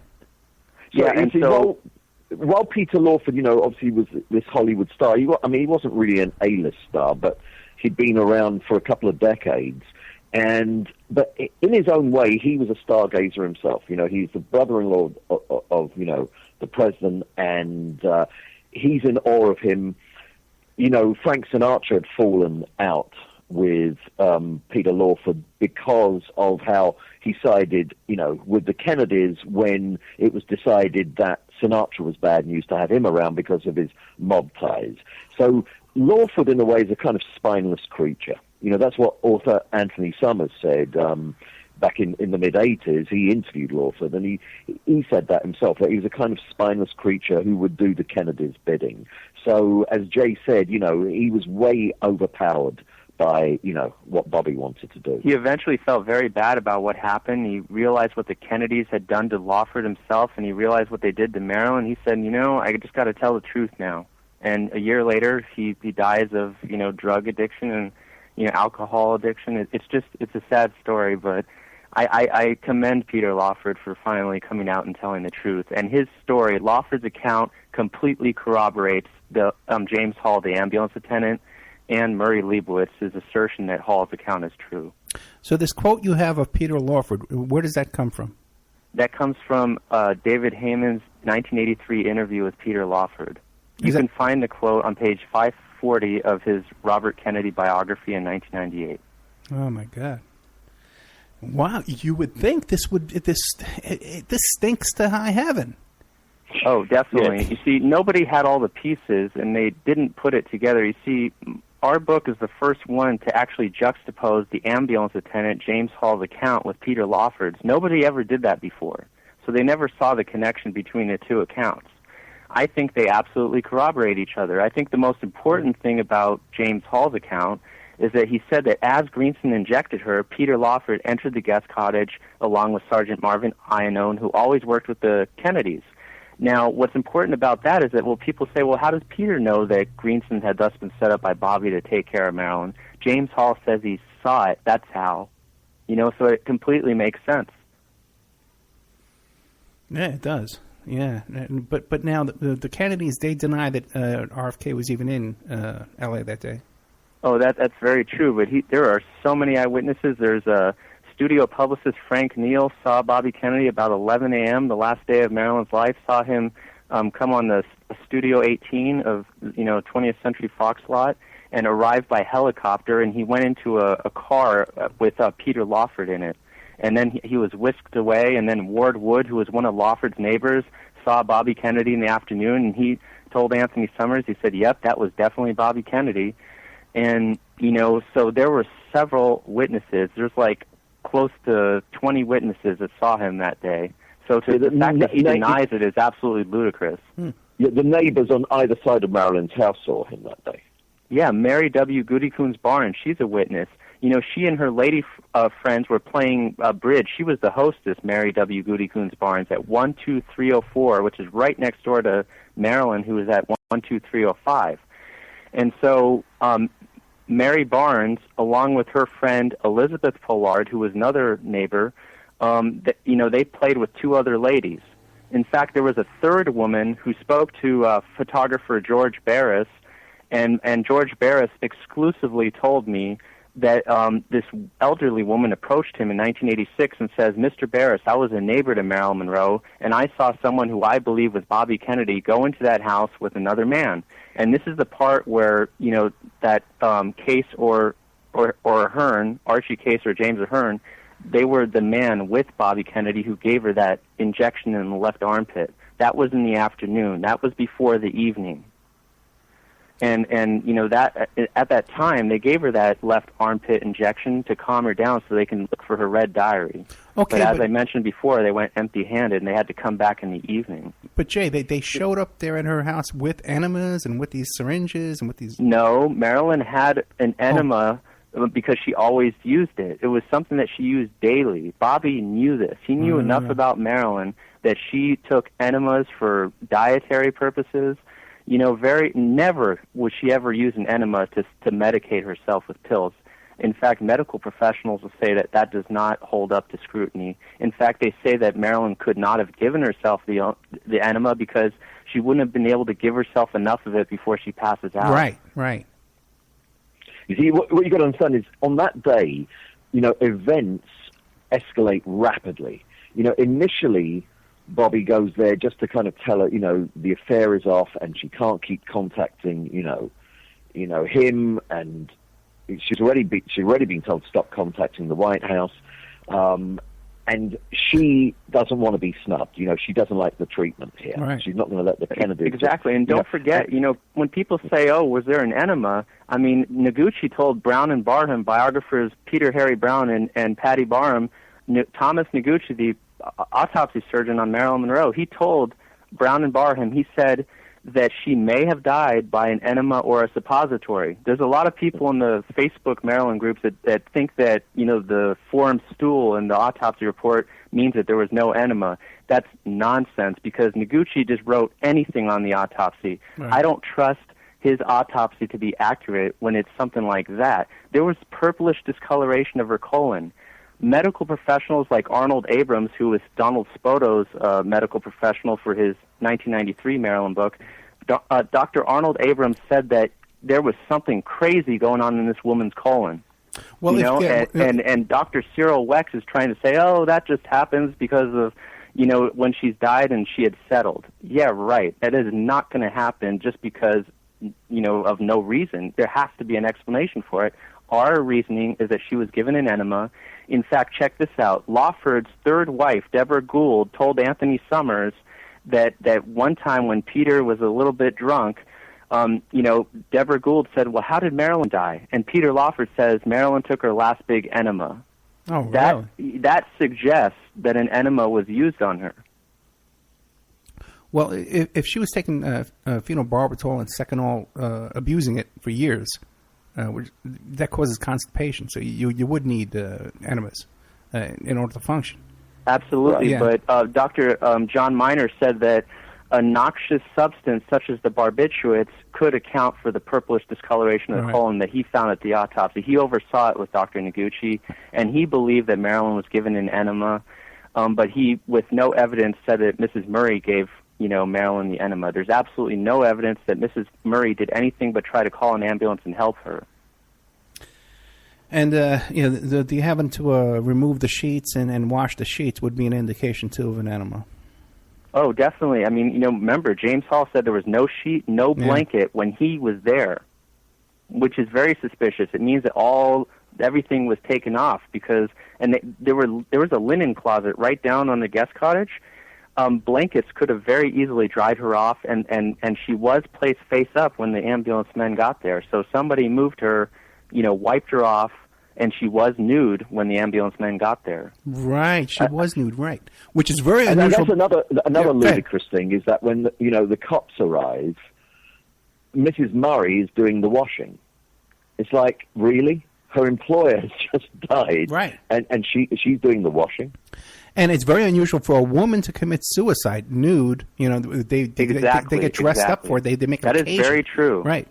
While Peter Lawford, obviously was this Hollywood star, he wasn't really an A-list star, but he'd been around for a couple of decades. But in his own way, he was a stargazer himself. He's the brother-in-law of the president, and he's in awe of him. Frank Sinatra had fallen out with Peter Lawford because of how he sided, with the Kennedys when it was decided that Sinatra was bad news to have him around because of his mob ties. So Lawford, in a way, is a kind of spineless creature. That's what author Anthony Summers said back in the mid-'80s. He interviewed Lawford, and he said that himself, that he was a kind of spineless creature who would do the Kennedys' bidding. So, as Jay said, he was way overpowered by, what Bobby wanted to do. He eventually felt very bad about what happened. He realized what the Kennedys had done to Lawford himself, and he realized what they did to Marilyn. He said, I just got to tell the truth now. And a year later, he dies of, drug addiction and, alcohol addiction. It's a sad story, but I commend Peter Lawford for finally coming out and telling the truth. And his story, Lawford's account, completely corroborates the James Hall, the ambulance attendant, and Murray Leibowitz's assertion that Hall's account is true. So this quote you have of Peter Lawford, where does that come from? That comes from David Heyman's 1983 interview with Peter Lawford. You can find the quote on page 540 of his Robert Kennedy biography in 1998. Oh, my God. Wow, you would think this stinks to high heaven. Oh, definitely. Yeah. You see, nobody had all the pieces, and they didn't put it together. You see, our book is the first one to actually juxtapose the ambulance attendant James Hall's account with Peter Lawford's. Nobody ever did that before, so they never saw the connection between the two accounts. I think they absolutely corroborate each other. I think the most important thing about James Hall's account is that he said that as Greenson injected her, Peter Lawford entered the guest cottage along with Sergeant Marvin Iannone, who always worked with the Kennedys. Now, what's important about that is that, people say, how does Peter know that Greenson had thus been set up by Bobby to take care of Marilyn? James Hall says he saw it. That's how. So it completely makes sense. Yeah, it does. Yeah, but now the Kennedys, they deny that RFK was even in L.A. that day. Oh, that's very true, but there are so many eyewitnesses. There's a studio publicist, Frank Neal, saw Bobby Kennedy about 11 a.m. the last day of Marilyn's life, saw him come on the Studio 18 of 20th Century Fox lot and arrived by helicopter, and he went into a car with Peter Lawford in it. And then he was whisked away, and then Ward Wood, who was one of Lawford's neighbors, saw Bobby Kennedy in the afternoon, and he told Anthony Summers, he said, yep, that was definitely Bobby Kennedy. And, so there were several witnesses. There's like close to 20 witnesses that saw him that day. So the fact that he denies it is absolutely ludicrous. Yeah, the neighbors on either side of Marilyn's house saw him that day. Yeah, Mary W. Goodycoon's barn, she's a witness. She and her lady friends were playing bridge. She was the hostess, Mary W. Goodycoon's Barns, at 12304, which is right next door to Marilyn, who was at 12305. And so Mary Barnes, along with her friend Elizabeth Pollard, who was another neighbor, they played with two other ladies. In fact, there was a third woman who spoke to photographer George Barris, and George Barris exclusively told me that this elderly woman approached him in 1986 and says, Mr. Barris, I was a neighbor to Marilyn Monroe, and I saw someone who I believe was Bobby Kennedy go into that house with another man. And this is the part where, that Case or Ahern, Archie Case or James Ahern, they were the man with Bobby Kennedy who gave her that injection in the left armpit. That was in the afternoon. That was before the evening. And that at that time they gave her that left armpit injection to calm her down so they can look for her red diary. Okay, but as I mentioned before, they went empty-handed and they had to come back in the evening. But Jay, they showed up there at her house with enemas and with these syringes and with these. No, Marilyn had an enema because she always used it. It was something that she used daily. Bobby knew this. He knew enough about Marilyn that she took enemas for dietary purposes. Never would she ever use an enema to medicate herself with pills. In fact, medical professionals will say that does not hold up to scrutiny. In fact, they say that Marilyn could not have given herself the enema because she wouldn't have been able to give herself enough of it before she passes out. Right. You see, what you got to understand is on that day, events escalate rapidly. Initially, Bobby goes there just to kind of tell her, the affair is off and she can't keep contacting, him, and she's already been told to stop contacting the White House, and she doesn't want to be snubbed. She doesn't like the treatment here. Right. She's not going to let the Kennedys. Exactly, and don't forget, when people say, "Oh, was there an enema?" I mean, Noguchi told Brown and Barham, biographers Peter Harry Brown and Patty Barham, Thomas Noguchi, the autopsy surgeon on Marilyn Monroe, he told Brown and Barham, he said that she may have died by an enema or a suppository. There's a lot of people in the Facebook Marilyn groups that think that, the formed stool in the autopsy report means that there was no enema. That's nonsense because Noguchi just wrote anything on the autopsy. Right. I don't trust his autopsy to be accurate when it's something like that. There was purplish discoloration of her colon. Medical professionals like Arnold Abrams, who was Donald Spoto's medical professional for his 1993 Marilyn book, Dr. Arnold Abrams said that there was something crazy going on in this woman's colon. Well, and Dr. Cyril Wex is trying to say, oh, that just happens because of, when she's died and she had settled. Yeah, right. That is not going to happen just because, of no reason. There has to be an explanation for it. Our reasoning is that she was given an enema. In fact, check this out. Lawford's third wife, Deborah Gould, told Anthony Summers that one time when Peter was a little bit drunk, Deborah Gould said, well, how did Marilyn die? And Peter Lawford says Marilyn took her last big enema. Oh, really? That suggests that an enema was used on her. Well, if she was taking phenobarbital and Seconal, abusing it for years, that causes constipation, so you would need enemas in order to function. Absolutely, yeah. But Dr. John Miner said that a noxious substance such as the barbiturates could account for the purplish discoloration of the colon that he found at the autopsy. He oversaw it with Dr. Noguchi, and he believed that Marilyn was given an enema, but he, with no evidence, said that Mrs. Murray gave Marilyn the enema. There's absolutely no evidence that Mrs. Murray did anything but try to call an ambulance and help her. And the having to remove the sheets and wash the sheets would be an indication too of an enema. Oh, definitely. I mean, remember, James Hall said there was no sheet, no blanket when he was there, which is very suspicious. It means that everything was taken off there was a linen closet right down on the guest cottage. Blankets could have very easily dried her off, and she was placed face up when the ambulance men got there. So somebody moved her, wiped her off, and she was nude when the ambulance men got there. Right, she was nude, right. Which is very unusual. And that's another ludicrous thing, is that when, the cops arrive, Mrs. Murray is doing the washing. It's like, really? Her employer has just died. Right. And she's doing the washing. And it's very unusual for a woman to commit suicide nude. They get dressed up for it. They make that occasion. Is very true. Right.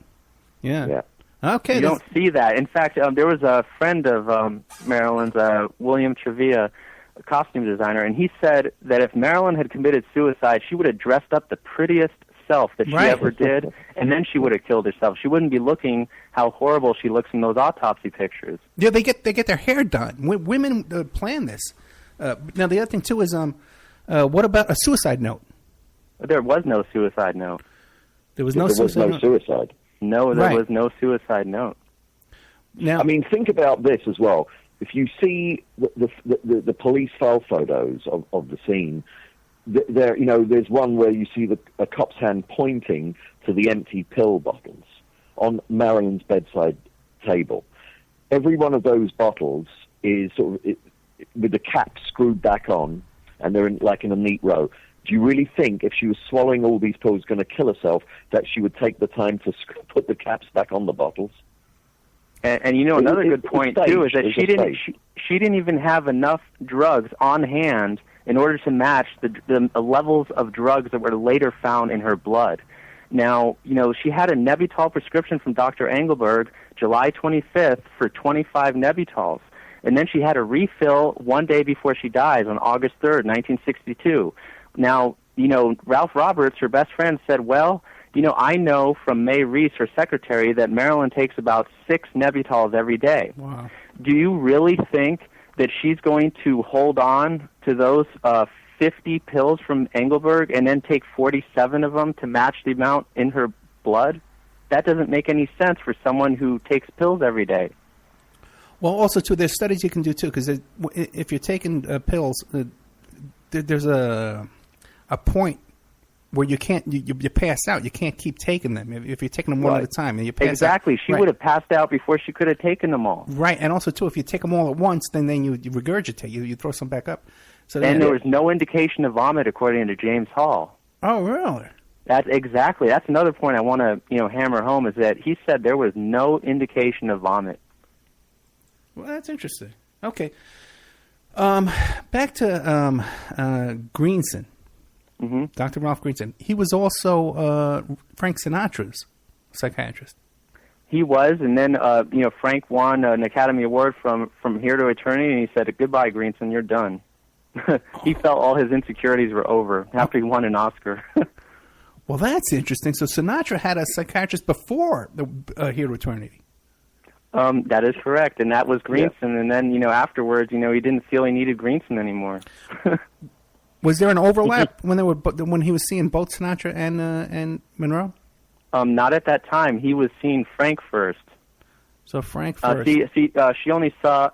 Yeah. Okay. You don't see that. In fact, there was a friend of Marilyn's, William Trevia, a costume designer, and he said that if Marilyn had committed suicide, she would have dressed up the prettiest self that she ever did, and then she would have killed herself. She wouldn't be looking how horrible she looks in those autopsy pictures. Yeah, they get their hair done. Women plan this. Now, the other thing, too, is what about a suicide note? There was no suicide note. There was no suicide. No, there was no suicide note. Now, I mean, think about this as well. If you see the police file photos of the scene, there's one where you see a cop's hand pointing to the empty pill bottles on Marilyn's bedside table. Every one of those bottles is sort of with the cap screwed back on, and they're in a neat row. Do you really think if she was swallowing all these pills, going to kill herself, that she would take the time to put the caps back on the bottles? And another good point too is that she didn't even have enough drugs on hand in order to match the levels of drugs that were later found in her blood. Now, she had a Nebutol prescription from Dr. Engelberg July 25th for 25 Nebutols. And then she had a refill one day before she dies on August 3rd, 1962. Now, Ralph Roberts, her best friend, said, well, I know from Mae Reese, her secretary, that Marilyn takes about 6 Nebutols every day. Wow. Do you really think that she's going to hold on to those 50 pills from Engelberg and then take 47 of them to match the amount in her blood? That doesn't make any sense for someone who takes pills every day. Well, also, too, there's studies you can do, too, because if you're taking pills, there's a point where you can't, you pass out. You can't keep taking them if you're taking them one at a time. And you pass exactly. out. She would have passed out before she could have taken them all. Right, and also, too, if you take them all at once, then you regurgitate. You throw some back up. So and there was no indication of vomit, according to James Hall. Oh, really? That's another point I want to hammer home, is that he said there was no indication of vomit. Well, that's interesting. Okay. Back to Greenson. Mm-hmm. Dr. Ralph Greenson. He was also Frank Sinatra's psychiatrist. He was, and then Frank won an Academy Award from Here to Eternity, and he said, "Goodbye, Greenson, you're done." He felt all his insecurities were over after he won an Oscar. Well, that's interesting. So Sinatra had a psychiatrist before Here to Eternity. That is correct, and that was Greenson. Yeah. And then, afterwards, he didn't feel he needed Greenson anymore. Was there an overlap when he was seeing both Sinatra and Monroe? Not at that time. He was seeing Frank first. So Frank first. She only saw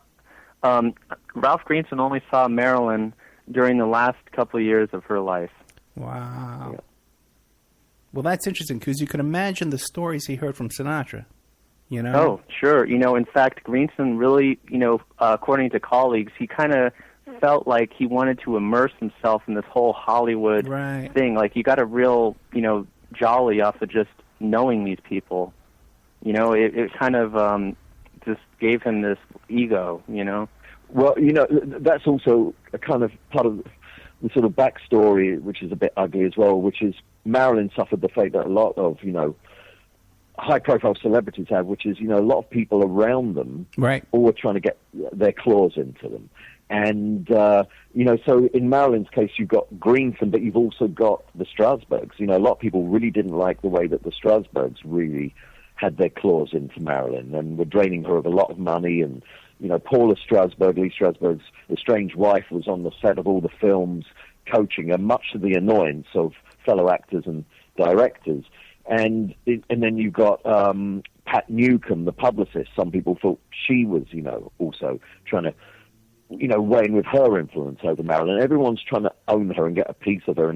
Ralph Greenson only saw Marilyn during the last couple of years of her life. Wow. Yeah. Well, that's interesting because you can imagine the stories he heard from Sinatra. Oh, sure. In fact, Greenson really, according to colleagues, he kind of felt like he wanted to immerse himself in this whole Hollywood thing. Like, you got a real, jolly off of just knowing these people. It kind of just gave him this ego, Well, that's also a kind of part of the sort of backstory, which is a bit ugly as well, which is Marilyn suffered the fate that a lot of, high-profile celebrities have, which is, a lot of people around them all were trying to get their claws into them. And, so in Marilyn's case, you've got Greenson, but you've also got the Strasbergs. A lot of people really didn't like the way that the Strasbergs really had their claws into Marilyn and were draining her of a lot of money. And, Paula Strasberg, Lee Strasberg's estranged wife, was on the set of all the films, coaching, and much to the annoyance of fellow actors and directors. And then you've got Pat Newcomb, the publicist. Some people thought she was, also trying to, weigh in with her influence over Marilyn. Everyone's trying to own her and get a piece of her.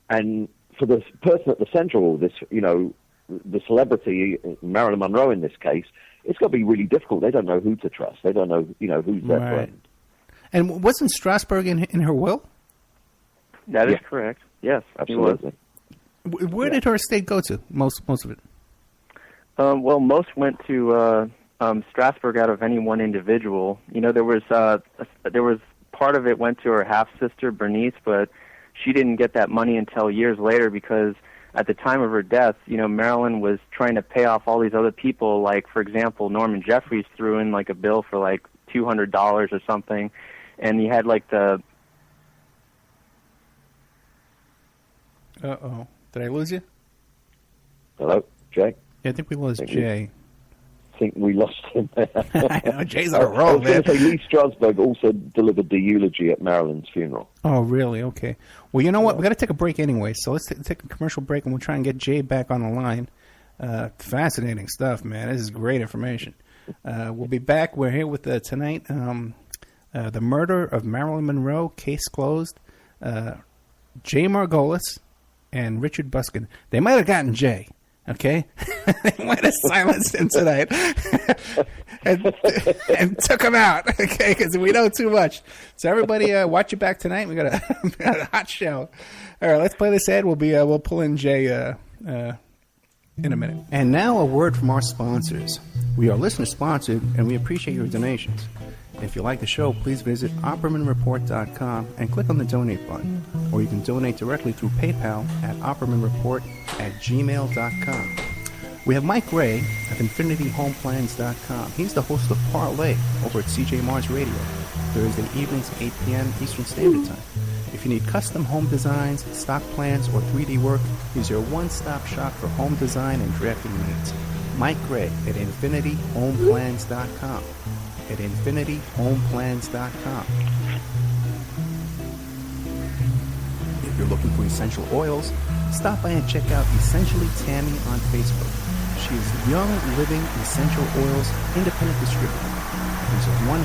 And for the person at the center of all this, the celebrity, Marilyn Monroe in this case, it's got to be really difficult. They don't know who to trust. They don't know, who's their friend. And wasn't Strasberg in her will? That is correct. Yes, absolutely. Where did her estate go to? Most of it. Well, most went to Strasberg out of any one individual. There was part of it went to her half sister Bernice, but she didn't get that money until years later because at the time of her death, Marilyn was trying to pay off all these other people. Like, for example, Norman Jeffries threw in like a bill for like $200 or something, and he had like the. Uh-oh. Did I lose you? Hello, Jay? Yeah, I think we lost Jay. I think we lost him there. I know, Jay's on a roll, man. I was going to say, Lee Strasberg also delivered the eulogy at Marilyn's funeral. Oh, really? Okay. Well, you know what? We've got to take a break anyway, so let's take a commercial break, and we'll try and get Jay back on the line. Fascinating stuff, man. This is great information. We'll be back. We're here with tonight, the murder of Marilyn Monroe, case closed. Jay Margolis and Richard Buskin. They might have gotten Jay, okay? They might have silenced him tonight and took him out, okay, because we know too much. So everybody watch your back tonight. We got a hot show. All right, let's play this ad. We'll pull in Jay in a minute. And now a word from our sponsors. We are listener-sponsored, and we appreciate your donations. If you like the show, please visit OppermanReport.com and click on the donate button. Or you can donate directly through PayPal at OppermanReport@gmail.com. We have Mike Ray of InfinityHomePlans.com. He's the host of Parlay over at CJ Mars Radio, Thursday evenings, 8 p.m. Eastern Standard Time. If you need custom home designs, stock plans, or 3D work, he's your one-stop shop for home design and drafting needs. Mike Ray at InfinityHomePlans.com. At InfinityHomePlans.com. If you're looking for essential oils, stop by and check out Essentially Tammy on Facebook. She is Young Living Essential Oils Independent Distributor. These are 100%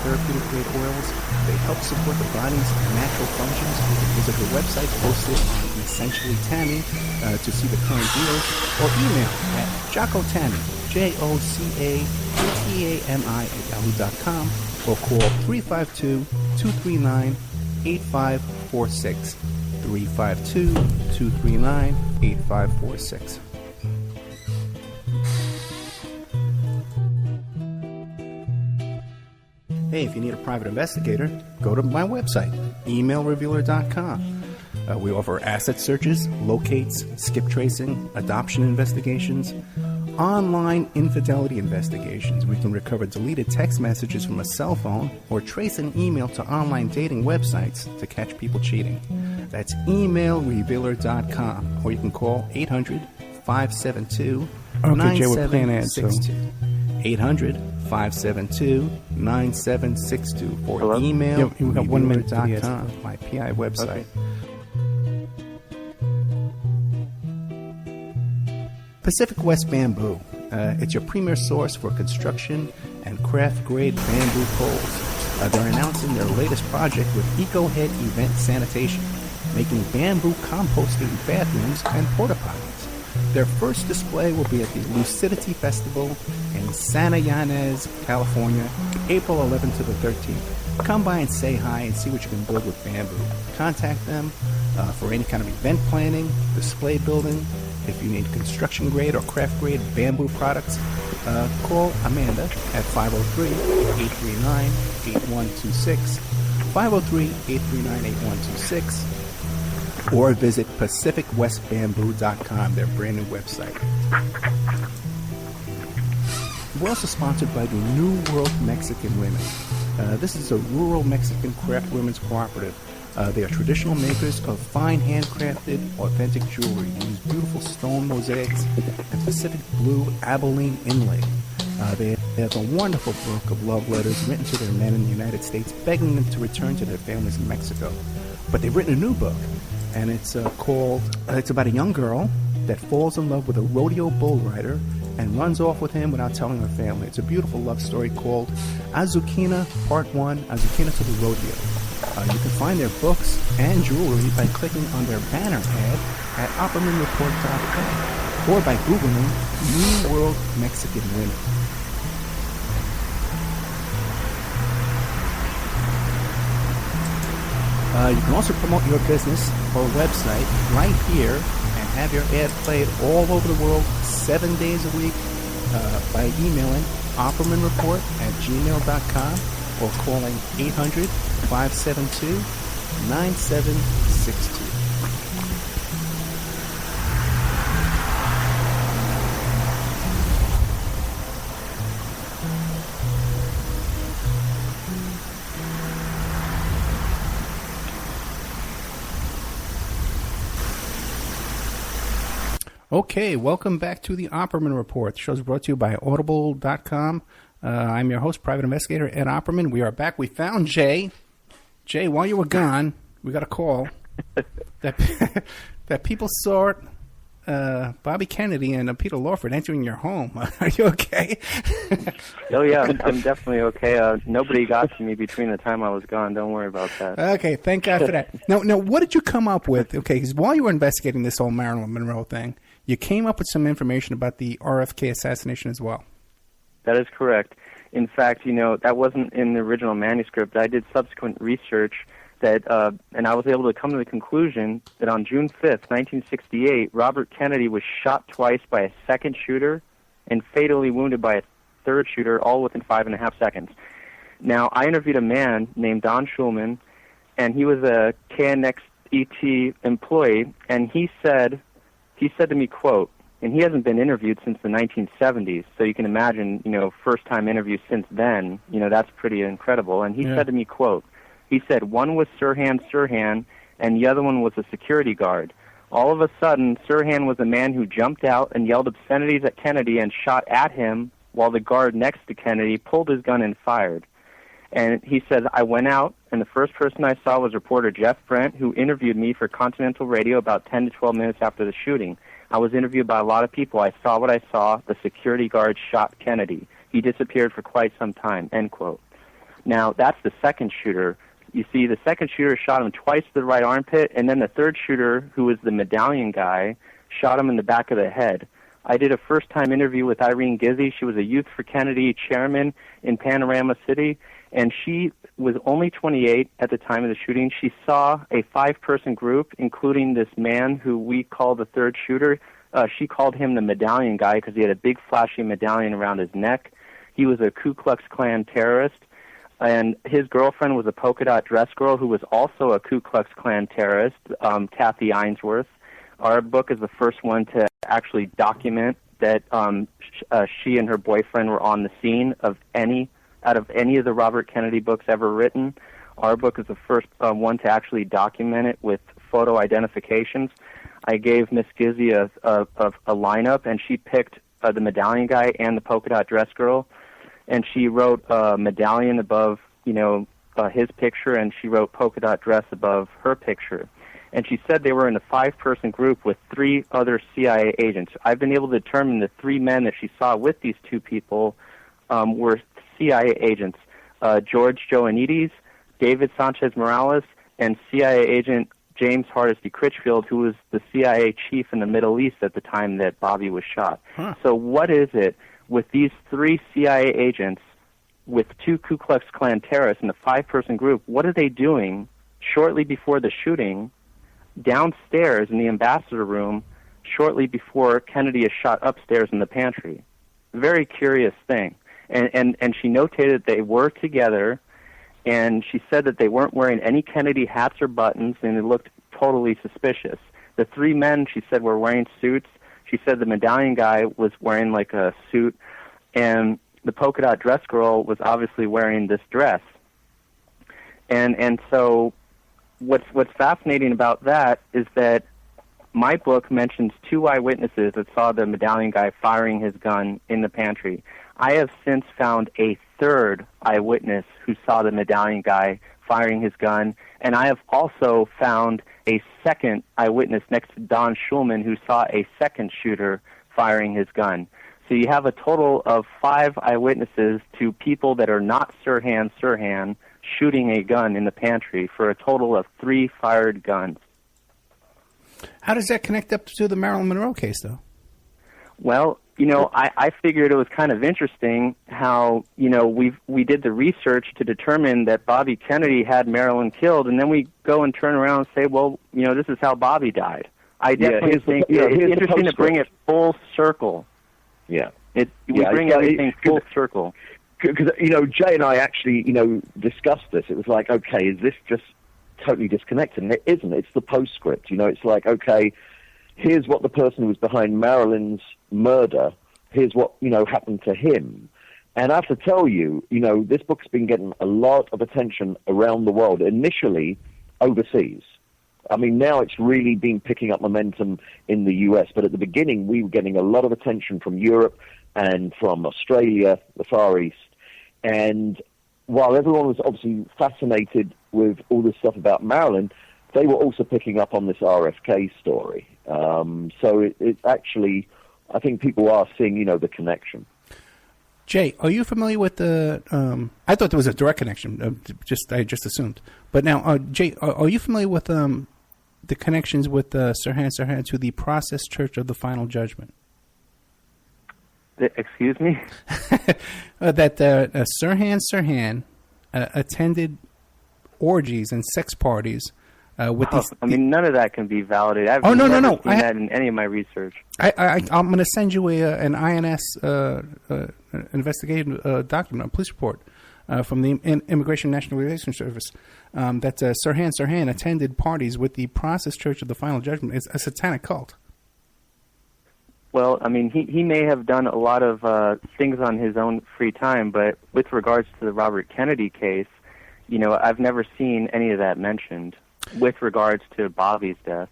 therapeutic grade oils. They help support the body's natural functions. Visit her website posted on Essentially Tammy to see the current deals, or email at JockoTammy, JOCATAMI@yahoo.com, or call 352-239-8546. 352-239-8546. Hey, if you need a private investigator, go to my website, emailrevealer.com. We offer asset searches, locates, skip tracing, adoption investigations, online infidelity investigations. We can recover deleted text messages from a cell phone or trace an email to online dating websites to catch people cheating. That's emailrevealer.com, or you can call 800-572-9762. 800-572-9762 or Hello? email we got 1 minute. my PI website. Okay. Pacific West Bamboo. It's your premier source for construction and craft-grade bamboo poles. They're announcing their latest project with EcoHead Event Sanitation, making bamboo composting bathrooms and porta potties. Their first display will be at the Lucidity Festival in Santa Ynez, California, April 11th to the 13th. Come by and say hi and see what you can build with bamboo. Contact them for any kind of event planning, display building. If you need construction grade or craft grade bamboo products, call Amanda at 503-839-8126, 503-839-8126, or visit PacificWestBamboo.com, their brand new website. We're also sponsored by the New World Mexican Women. This is a rural Mexican craft women's cooperative. They are traditional makers of fine handcrafted, authentic jewelry. They use beautiful stone mosaics and Pacific blue Abilene inlay. They have a wonderful book of love letters written to their men in the United States, begging them to return to their families in Mexico. but they've written a new book, and it's it's about a young girl that falls in love with a rodeo bull rider and runs off with him without telling her family. It's a beautiful love story called Azukina Part 1, Azukina to the Rodeo. You can find their books and jewelry by clicking on their banner ad at OppermanReport.com or by Googling New World Mexican Women. You can also promote your business or website right here and have your ad played all over the world 7 days a week by emailing oppermanreport@gmail.com or calling 800-572-9762. Okay, welcome back to the Opperman Report. The show is brought to you by Audible.com. I'm your host, Private Investigator Ed Opperman. We are back. We found Jay. Jay, while you were gone, we got a call that people saw Bobby Kennedy and Peter Lawford entering your home. Are you okay? Oh, yeah, I'm definitely okay. Nobody got to me between the time I was gone. Don't worry about that. Okay, thank God for that. Now, what did you come up with? Okay, because while you were investigating this whole Marilyn Monroe thing, you came up with some information about the RFK assassination as well. That is correct. In fact, that wasn't in the original manuscript. I did subsequent research that, and I was able to come to the conclusion that on June 5th, 1968, Robert Kennedy was shot twice by a second shooter and fatally wounded by a third shooter, all within 5.5 seconds. Now, I interviewed a man named Don Schulman, and he was a KNXET employee, and he said to me, quote, and he hasn't been interviewed since the 1970s, so you can imagine, first-time interview since then, that's pretty incredible. And he said to me, quote, he said, one was Sirhan, and the other one was a security guard. All of a sudden, Sirhan was a man who jumped out and yelled obscenities at Kennedy and shot at him while the guard next to Kennedy pulled his gun and fired. And he said, I went out, and the first person I saw was reporter Jeff Brent, who interviewed me for Continental Radio about 10 to 12 minutes after the shooting. I was interviewed by a lot of people. I saw what I saw. The security guard shot Kennedy. He disappeared for quite some time, end quote. Now, that's the second shooter. You see, the second shooter shot him twice to the right armpit, and then the third shooter, who was the medallion guy, shot him in the back of the head. I did a first-time interview with Irene Gizzi. She was a Youth for Kennedy chairman in Panorama City, and she was only 28 at the time of the shooting. She saw a 5-person group, including this man who we call the third shooter. She called him the medallion guy because he had a big flashy medallion around his neck. He was a Ku Klux Klan terrorist, and his girlfriend was a polka-dot dress girl who was also a Ku Klux Klan terrorist, Kathy Ainsworth. Our book is the first one to actually document that she and her boyfriend were on the scene of any of the Robert Kennedy books ever written. Our book is the first one to actually document it with photo identifications. I gave Miss Gizzi a lineup, and she picked the medallion guy and the polka-dot dress girl, and she wrote a medallion above, his picture, and she wrote polka-dot dress above her picture. And she said they were in a 5-person group with 3 other CIA agents. I've been able to determine the 3 men that she saw with these 2 people were CIA agents, George Joannides, David Sanchez Morales, and CIA agent James Hardesty Critchfield, who was the CIA chief in the Middle East at the time that Bobby was shot. Huh. So what is it with these 3 CIA agents with 2 Ku Klux Klan terrorists in a 5-person group? What are they doing shortly before the shooting downstairs in the ambassador room shortly before Kennedy is shot upstairs in the pantry? Very curious thing. And she notated that they were together, and she said that they weren't wearing any Kennedy hats or buttons, and it looked totally suspicious. The 3 men, she said, were wearing suits. She said the medallion guy was wearing like a suit, and the polka-dot dress girl was obviously wearing this dress. And so what's fascinating about that is that my book mentions 2 eyewitnesses that saw the medallion guy firing his gun in the pantry. I have since found a 3rd eyewitness who saw the medallion guy firing his gun, and I have also found a second eyewitness next to Don Schulman who saw a second shooter firing his gun. So you have a total of 5 eyewitnesses to people that are not Sirhan shooting a gun in the pantry for a total of 3 fired guns. How does that connect up to the Marilyn Monroe case, though? Well, I figured it was kind of interesting how, we did the research to determine that Bobby Kennedy had Marilyn killed, and then we go and turn around and say, well, this is how Bobby died. I definitely think it's interesting to bring it full circle. Yeah. We bring everything full circle. Because, Jay and I actually, discussed this. It was like, okay, is this just totally disconnected? And it isn't. It's the postscript. It's like, okay, here's what the person who was behind Marilyn's murder, here's what, happened to him. And I have to tell you, this book's been getting a lot of attention around the world, initially overseas. I mean, now it's really been picking up momentum in the US, but at the beginning we were getting a lot of attention from Europe and from Australia, the Far East. And while everyone was obviously fascinated with all this stuff about Marilyn, they were also picking up on this RFK story. So it actually, I think people are seeing, the connection. Jay, are you familiar with the? I thought there was a direct connection. I just assumed. But now, Jay, are you familiar with the connections with Sirhan to the Process Church of the Final Judgment? Excuse me? That Sirhan attended orgies and sex parties with these. I mean, none of that can be validated. I've no. seen that in any of my research. I'm going to send you an INS investigative document, a police report from the Immigration National Relations Service that Sirhan attended parties with the Process Church of the Final Judgment. It's a satanic cult. Well, I mean, he may have done a lot of things on his own free time, but with regards to the Robert Kennedy case, I've never seen any of that mentioned with regards to Bobby's death.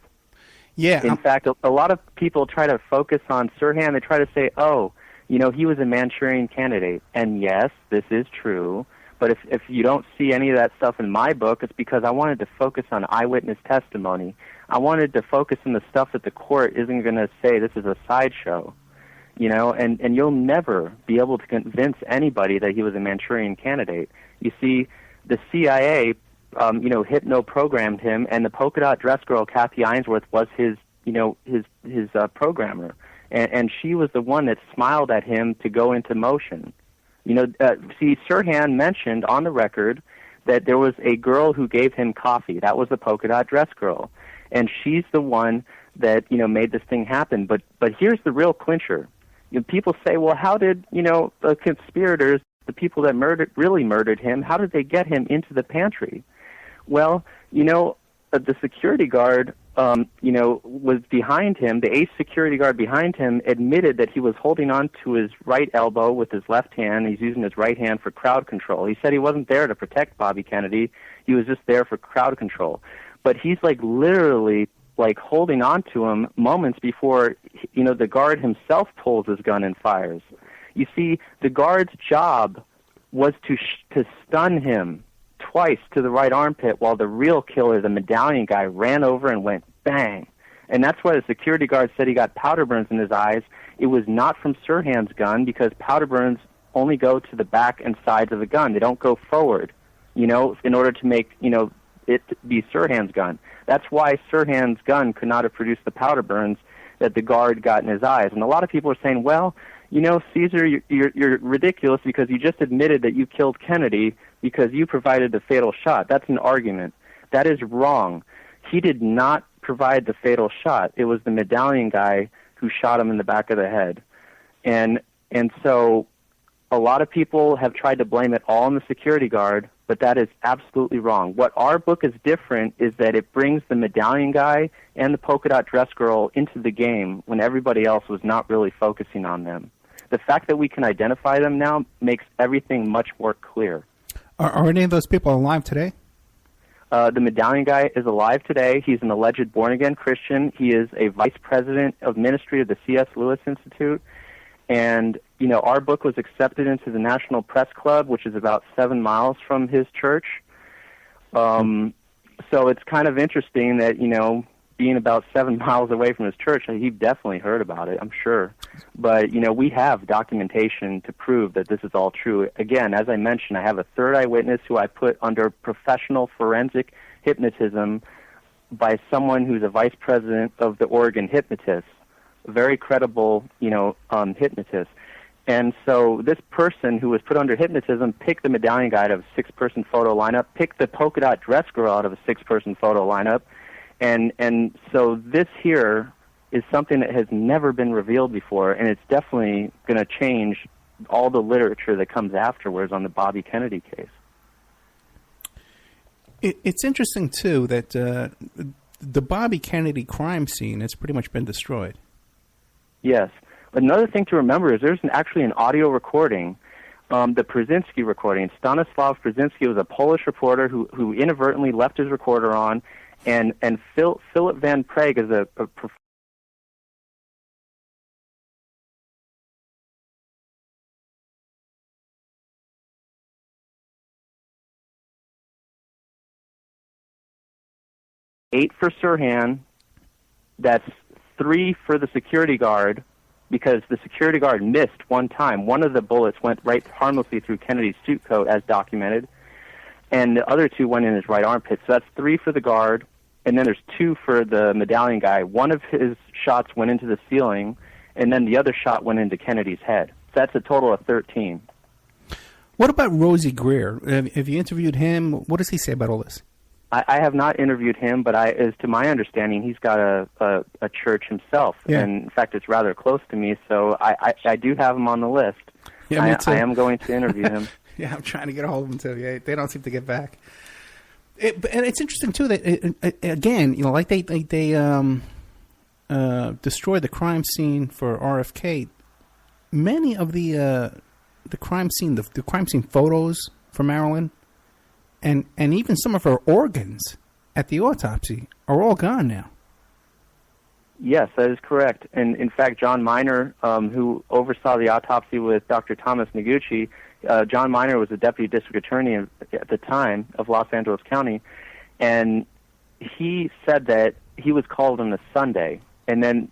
Yeah. In fact, a lot of people try to focus on Sirhan. They try to say, he was a Manchurian candidate. And yes, this is true. But if you don't see any of that stuff in my book, it's because I wanted to focus on eyewitness testimony. I wanted to focus on the stuff that the court isn't going to say this is a sideshow. And you'll never be able to convince anybody that he was a Manchurian candidate. You see, the CIA, hypno-programmed him, and the polka-dot dress girl, Kathy Ainsworth, was his programmer. And she was the one that smiled at him to go into motion. Sirhan mentioned on the record that there was a girl who gave him coffee. That was the polka-dot dress girl. And she's the one that, made this thing happen. But here's the real clincher. People say, well, how did, the conspirators, the people that really murdered him, how did they get him into the pantry? Well, the security guard, was behind him. The ace security guard behind him admitted that he was holding on to his right elbow with his left hand. He's using his right hand for crowd control. He said he wasn't there to protect Bobby Kennedy. He was just there for crowd control. But he's literally holding on to him moments before, the guard himself pulls his gun and fires. You see, the guard's job was to stun him twice to the right armpit while the real killer, the medallion guy, ran over and went bang. And that's why the security guard said he got powder burns in his eyes. It was not from Sirhan's gun because powder burns only go to the back and sides of the gun. They don't go forward, in order to make, it be Sirhan's gun. That's why Sirhan's gun could not have produced the powder burns that the guard got in his eyes. And a lot of people are saying, well, Caesar, you're ridiculous because you just admitted that you killed Kennedy because you provided the fatal shot. That's an argument. That is wrong. He did not provide the fatal shot. It was the medallion guy who shot him in the back of the head. And so a lot of people have tried to blame it all on the security guard, but that is absolutely wrong. What our book is different is that it brings the medallion guy and the polka-dot dress girl into the game when everybody else was not really focusing on them. The fact that we can identify them now makes everything much more clear. Are any of those people alive today? The medallion guy is alive today. He's an alleged born-again Christian. He is a vice president of ministry of the C.S. Lewis Institute. And, our book was accepted into the National Press Club, which is about 7 miles from his church. So it's kind of interesting that, being about 7 miles away from his church, he definitely heard about it, I'm sure. But, we have documentation to prove that this is all true. Again, as I mentioned, I have a third eyewitness who I put under professional forensic hypnotism by someone who's a vice president of the Oregon Hypnotists, a very credible, hypnotist. And so this person who was put under hypnotism picked the medallion guy out of a 6-person photo lineup, picked the polka-dot dress girl out of a 6-person photo lineup, and so this here is something that has never been revealed before, and it's definitely going to change all the literature that comes afterwards on the Bobby Kennedy case. It's interesting, too, that the Bobby Kennedy crime scene has pretty much been destroyed. Yes. Another thing to remember is there's actually an audio recording, the Brzezinski recording. Stanislav Brzezinski was a Polish reporter who inadvertently left his recorder on, and Philip Van Prague is a eight for Sirhan, that's 3 for the security guard, because the security guard missed one time. One of the bullets went right harmlessly through Kennedy's suit coat, as documented, and the other 2 went in his right armpit. So that's 3 for the guard, and then there's 2 for the medallion guy. One of his shots went into the ceiling, and then the other shot went into Kennedy's head. So that's a total of 13. What about Rosie Greer? Have you interviewed him? What does he say about all this? I have not interviewed him, but as to my understanding, he's got a church himself. Yeah. And in fact, it's rather close to me, so I do have him on the list. Yeah, me too. I am going to interview him. Yeah, I'm trying to get a hold of them too. Yeah, they don't seem to get back. And it's interesting too that again, like they destroyed the crime scene for RFK. Many of the crime scene, the crime scene photos for Marilyn, and even some of her organs at the autopsy are all gone now. Yes, that is correct. And in fact, John Miner, who oversaw the autopsy with Dr. Thomas Noguchi, John Miner was the deputy district attorney at the time of Los Angeles County, and he said that he was called on a Sunday, and then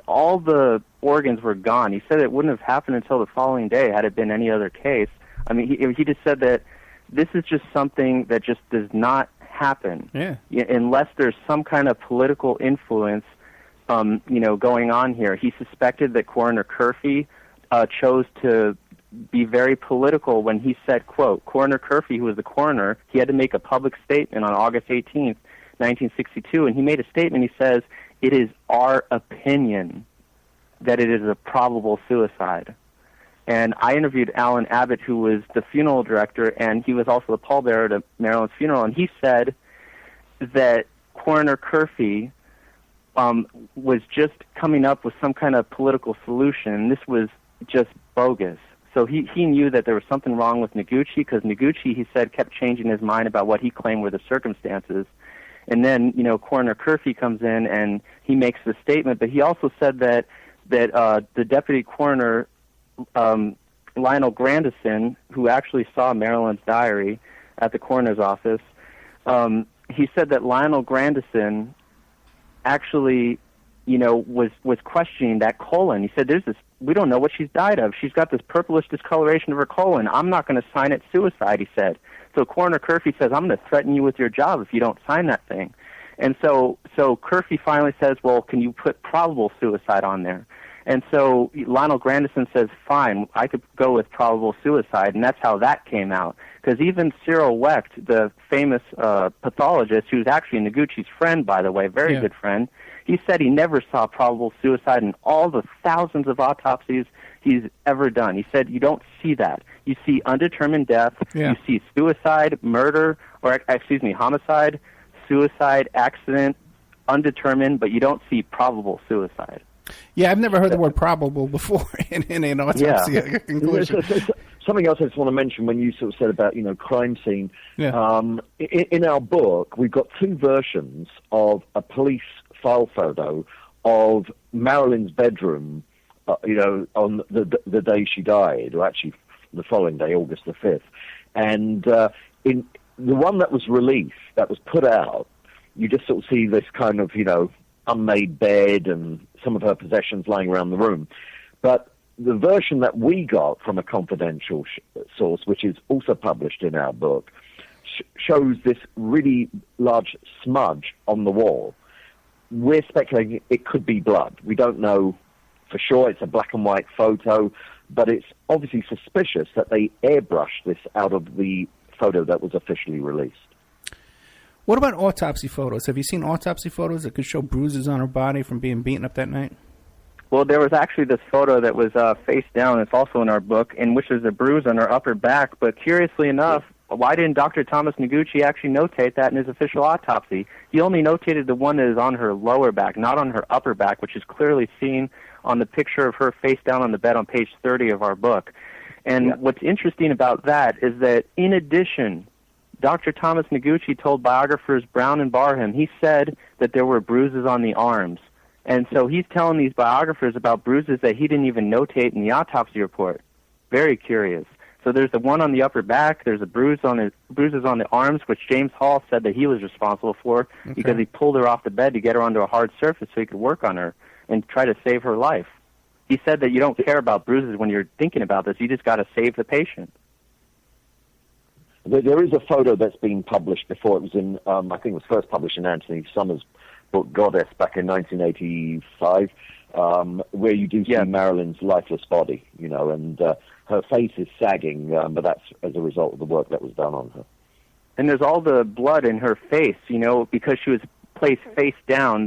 all the organs were gone. He said it wouldn't have happened until the following day had it been any other case. I mean, he just said that this is just something that just does not happen unless there's some kind of political influence going on here. He suspected that Coroner Curfey chose to be very political when he said, quote, Coroner Curfey, who was the coroner, he had to make a public statement on August 18th, 1962, and he made a statement. He says, it is our opinion that it is a probable suicide. And I interviewed Alan Abbott, who was the funeral director, and he was also the pallbearer to Marilyn's funeral, and he said that Coroner Curfey was just coming up with some kind of political solution. This was just bogus. So he knew that there was something wrong with Noguchi, because Noguchi, he said, kept changing his mind about what he claimed were the circumstances. And then, Coroner Curfey comes in and he makes the statement, but he also said that the deputy coroner, Lionel Grandison, who actually saw Marilyn's diary at the coroner's office, he said that Lionel Grandison actually, was questioning that colon. He said, we don't know what she's died of. She's got this purplish discoloration of her colon. I'm not going to sign it suicide, he said. So Coroner Curfey says, I'm going to threaten you with your job if you don't sign that thing. And so Curfey finally says, well, can you put probable suicide on there? And so Lionel Grandison says, fine, I could go with probable suicide, and that's how that came out. Because even Cyril Wecht, the famous pathologist, who's actually Noguchi's friend, by the way, very good friend, he said he never saw probable suicide in all the thousands of autopsies he's ever done. He said you don't see that. You see undetermined death, you see suicide, murder, or homicide, suicide, accident, undetermined, but you don't see probable suicide. Yeah, I've never heard the word probable before in an autopsy conclusion. Something else I just want to mention when you sort of said about, crime scene. Yeah. In our book, we've got 2 versions of a police file photo of Marilyn's bedroom, on the day she died, or actually the following day, August the 5th. And the one that was released, that was put out, you just sort of see this kind of, unmade bed and some of her possessions lying around the room. But the version that we got from a confidential source, which is also published in our book, shows this really large smudge on the wall. We're speculating it could be blood. We don't know for sure. It's a black and white photo, but it's obviously suspicious that they airbrushed this out of the photo that was officially released. What about autopsy photos? Have you seen autopsy photos that could show bruises on her body from being beaten up that night? Well, there was actually this photo that was face down. It's also in our book, in which there's a bruise on her upper back. But curiously enough, why didn't Dr. Thomas Noguchi actually notate that in his official autopsy? He only notated the one that is on her lower back, not on her upper back, which is clearly seen on the picture of her face down on the bed on page 30 of our book. And what's interesting about that is that, in addition, Dr. Thomas Noguchi told biographers Brown and Barham, he said that there were bruises on the arms. And so he's telling these biographers about bruises that he didn't even notate in the autopsy report. Very curious. So there's the one on the upper back, there's a bruises on the arms, which James Hall said that he was responsible for because he pulled her off the bed to get her onto a hard surface so he could work on her and try to save her life. He said that you don't care about bruises when you're thinking about this, you just got to save the patient. There is a photo that's been published before. It was in, I think it was first published in Anthony Summers' book Goddess back in 1985, where you do see Marilyn's lifeless body, and her face is sagging, but that's as a result of the work that was done on her. And there's all the blood in her face, because she was placed face down.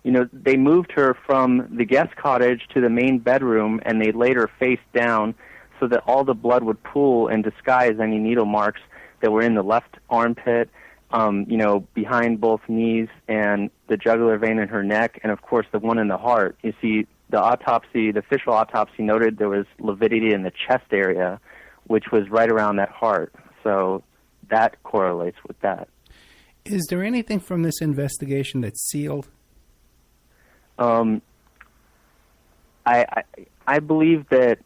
They moved her from the guest cottage to the main bedroom, and they laid her face down so that all the blood would pool and disguise any needle marks that were in the left armpit, behind both knees, and the jugular vein in her neck, and of course the one in the heart. You see, the official autopsy noted there was lividity in the chest area, which was right around that heart. So that correlates with that. Is there anything from this investigation that's sealed? I believe that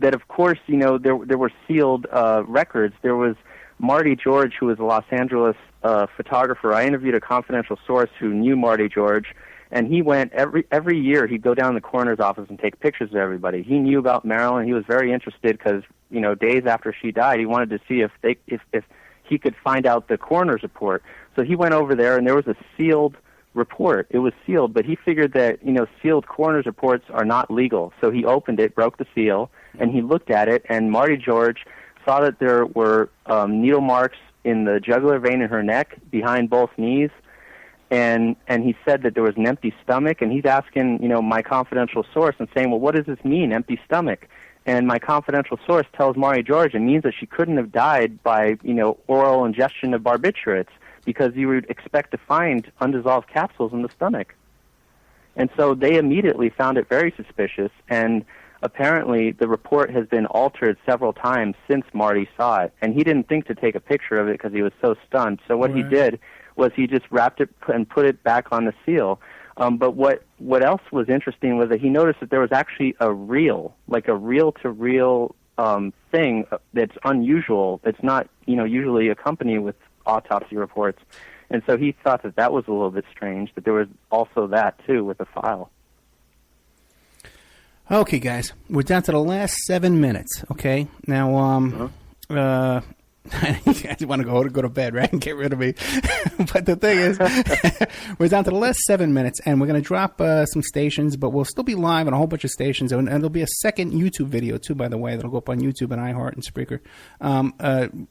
of course, there were sealed records. There was Marty George, who was a Los Angeles photographer. I interviewed a confidential source who knew Marty George, and he went every year. He'd go down to the coroner's office and take pictures of everybody. He knew about Marilyn. He was very interested because days after she died, he wanted to see if he could find out the coroner's report. So he went over there, and there was a sealed report. It was sealed, but he figured that sealed coroner's reports are not legal. So he opened it, broke the seal, and he looked at it. And Marty George saw that there were needle marks in the jugular vein in her neck, behind both knees, and he said that there was an empty stomach. And he's asking my confidential source and saying, well, what does this mean, empty stomach? And my confidential source tells Marty George it means that she couldn't have died by oral ingestion of barbiturates, because you would expect to find undissolved capsules in the stomach. And so they immediately found it very suspicious, and apparently the report has been altered several times since Marty saw it, and he didn't think to take a picture of it because he was so stunned. So what he did was he just wrapped it and put it back on the seal. But what else was interesting was that he noticed that there was actually a reel-to-reel thing that's unusual. It's not usually accompanied with autopsy reports, and so he thought that was a little bit strange, but there was also that too with the file. Okay, guys, we're down to the last 7 minutes. Okay, now you guys want to go to bed, right, and get rid of me. But the thing is, we're down to the last 7 minutes, and we're going to drop some stations, but we'll still be live on a whole bunch of stations, and there'll be a second YouTube video, too, by the way, that'll go up on YouTube and iHeart and Spreaker.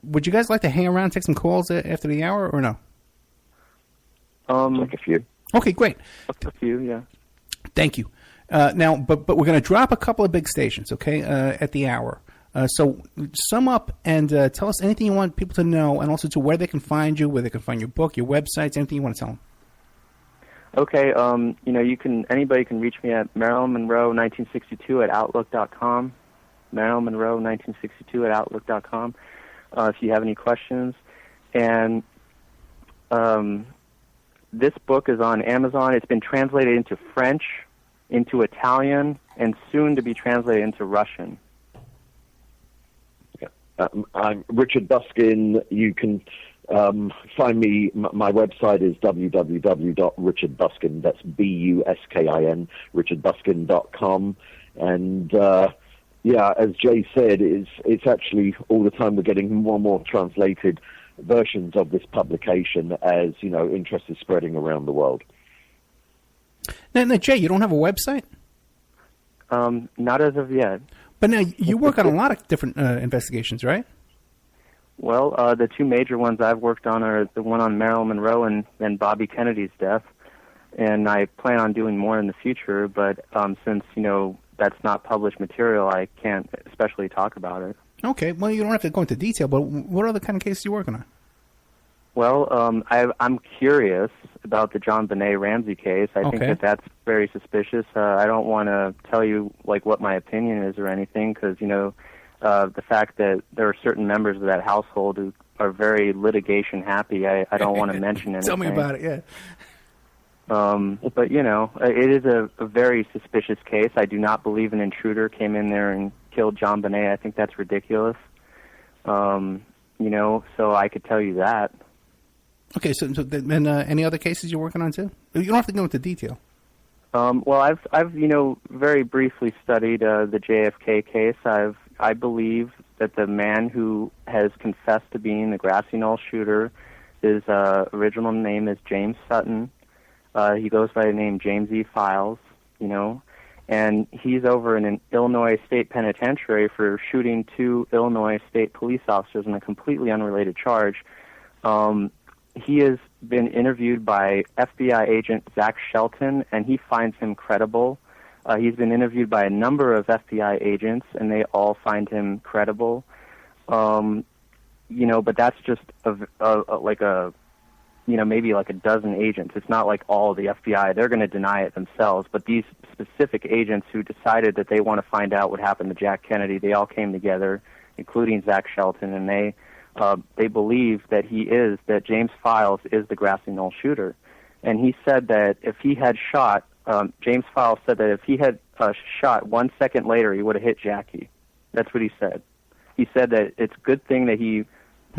Would you guys like to hang around and take some calls after the hour, or no? Like a few. Okay, great. A few, yeah. Thank you. Now, but we're going to drop a couple of big stations, okay, at the hour. So sum up and tell us anything you want people to know, and also to where they can find you, where they can find your book, your websites, anything you want to tell them. Okay, anybody can reach me at Marilyn Monroe 1962 at outlook.com. Marilyn Monroe 1962 at outlook.com. If you have any questions, and this book is on Amazon. It's been translated into French, into Italian, and soon to be translated into Russian. I'm Richard Buskin. You can find me. My website is www.richardbuskin. That's Buskin. richardbuskin.com. And as Jay said, it's actually all the time we're getting more and more translated versions of this publication as interest is spreading around the world. Now, Jay, you don't have a website? Not as of yet. But now you work on a lot of different investigations, right? Well, the two major ones I've worked on are the one on Marilyn Monroe and Bobby Kennedy's death, and I plan on doing more in the future. But since that's not published material, I can't especially talk about it. Okay, well, you don't have to go into detail. But what other kind of cases are you working on? Well, I'm curious about the John Benet Ramsey case. I think that's very suspicious. I don't want to tell you what my opinion is or anything, because the fact that there are certain members of that household who are very litigation happy. I don't want to mention anything. Tell me about it. Yeah. But it is a very suspicious case. I do not believe an intruder came in there and killed John Benet. I think that's ridiculous. So I could tell you that. Okay, so then any other cases you're working on too? You don't have to go into detail. Well, I've very briefly studied the JFK case. I believe that the man who has confessed to being the Grassy Knoll shooter, his original name is James Sutton. He goes by the name James E. Files, and he's over in an Illinois State Penitentiary for shooting two Illinois State police officers in a completely unrelated charge. He has been interviewed by FBI agent Zach Shelton, and he finds him credible. He's been interviewed by a number of FBI agents, and they all find him credible. But that's just maybe like a dozen agents. It's not like all the FBI. They're going to deny it themselves. But these specific agents who decided that they want to find out what happened to Jack Kennedy, they all came together, including Zach Shelton, and they believe that James Files is the Grassy Knoll shooter. And he said that if he had shot, James Files said that if he had shot 1 second later, he would have hit Jackie. That's what he said. He said that it's a good thing that he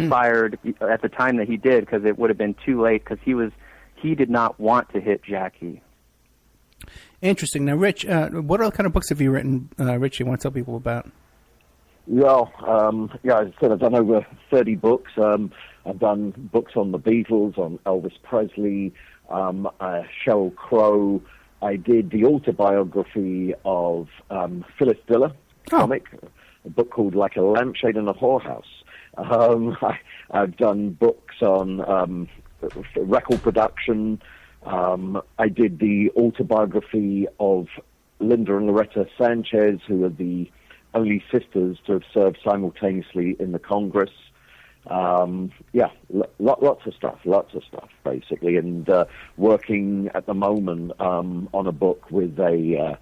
fired at the time that he did, because it would have been too late, because he did not want to hit Jackie. Interesting. Now, Rich, what other kind of books have you written, Rich, you want to tell people about? Well, as I said, I've done over 30 books. I've done books on the Beatles, on Elvis Presley, Sheryl Crow. I did the autobiography of Phyllis Diller, comic, a book called Like a Lampshade in a Whorehouse. I've done books on record production. I did the autobiography of Linda and Loretta Sanchez, who are the only sisters to have served simultaneously in the Congress. Lots of stuff, basically. And working at the moment on a book with a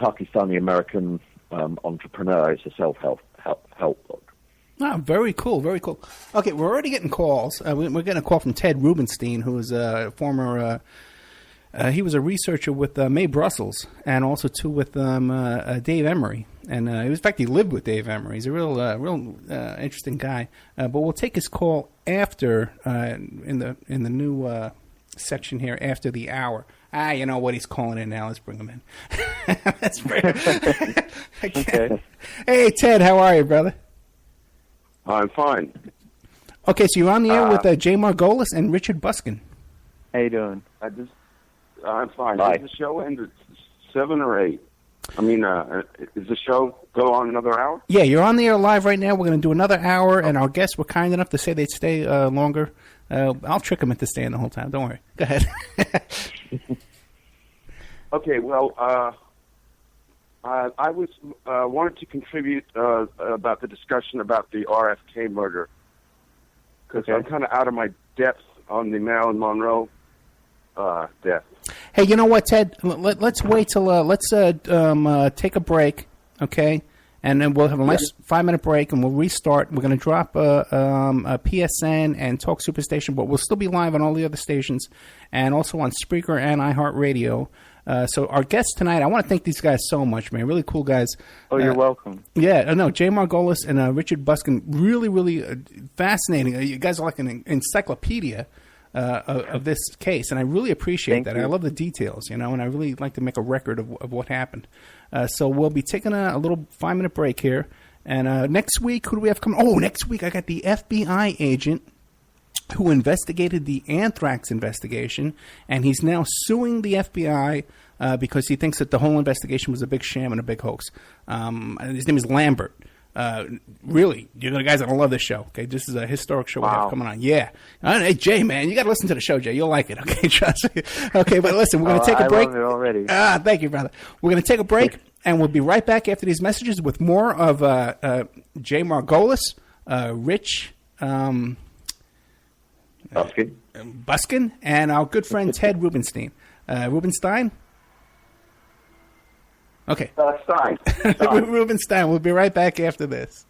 Pakistani-American entrepreneur. It's a self-help book. Oh, very cool, very cool. Okay, we're already getting calls. We're getting a call from Ted Rubenstein, who is a former... he was a researcher with Mae Brussels, and also too with Dave Emery. And in fact, he lived with Dave Emery. He's a real interesting guy. But we'll take his call after in the new section here after the hour. You know what, he's calling in now. Let's bring him in. That's great. Okay. Hey, Ted, how are you, brother? I'm fine. Okay, so you're on the air with Jay Margolis and Richard Buskin. How you doing? I'm fine. Hi. Does the show end at 7 or 8? I mean, is the show go on another hour? Yeah, you're on the air live right now. We're going to do another hour, and our guests were kind enough to say they'd stay longer. I'll trick them into staying the whole time. Don't worry. Go ahead. Okay, well, I was wanted to contribute about the discussion about the RFK murder, because I'm kind of out of my depth on the Marilyn Monroe death. Hey, you know what, Ted? Let's wait till let's take a break, okay? And then we'll have a nice 5-minute break, and we'll restart. We're going to drop a PSN and Talk Superstation, but we'll still be live on all the other stations, and also on Spreaker and iHeartRadio. So our guests tonight, I want to thank these guys so much, man. Really cool guys. Oh, you're welcome. Yeah, no, Jay Margolis and Richard Buskin, really, really fascinating. You guys are like an encyclopedia of this case, and I really appreciate that. I love the details, and I really like to make a record of what happened. So we'll be taking a little 5-minute break here. And next week, who do we have coming? Oh, next week I got the FBI agent who investigated the anthrax investigation, and he's now suing the FBI because he thinks that the whole investigation was a big sham and a big hoax. His name is Lambert. Really, you guys are going to love this show. Okay, this is a historic show we have coming on. Yeah. Hey, Jay, man, you got to listen to the show, Jay. You'll like it. Okay, trust me. Okay, but listen, we're going to take a break. I love it already. Thank you, brother. We're going to take a break, and we'll be right back after these messages with more of Jay Margolis, Rich Buskin, and our good friend Ted Rubenstein. Rubenstein? Okay. Stein. Rubenstein. We'll be right back after this.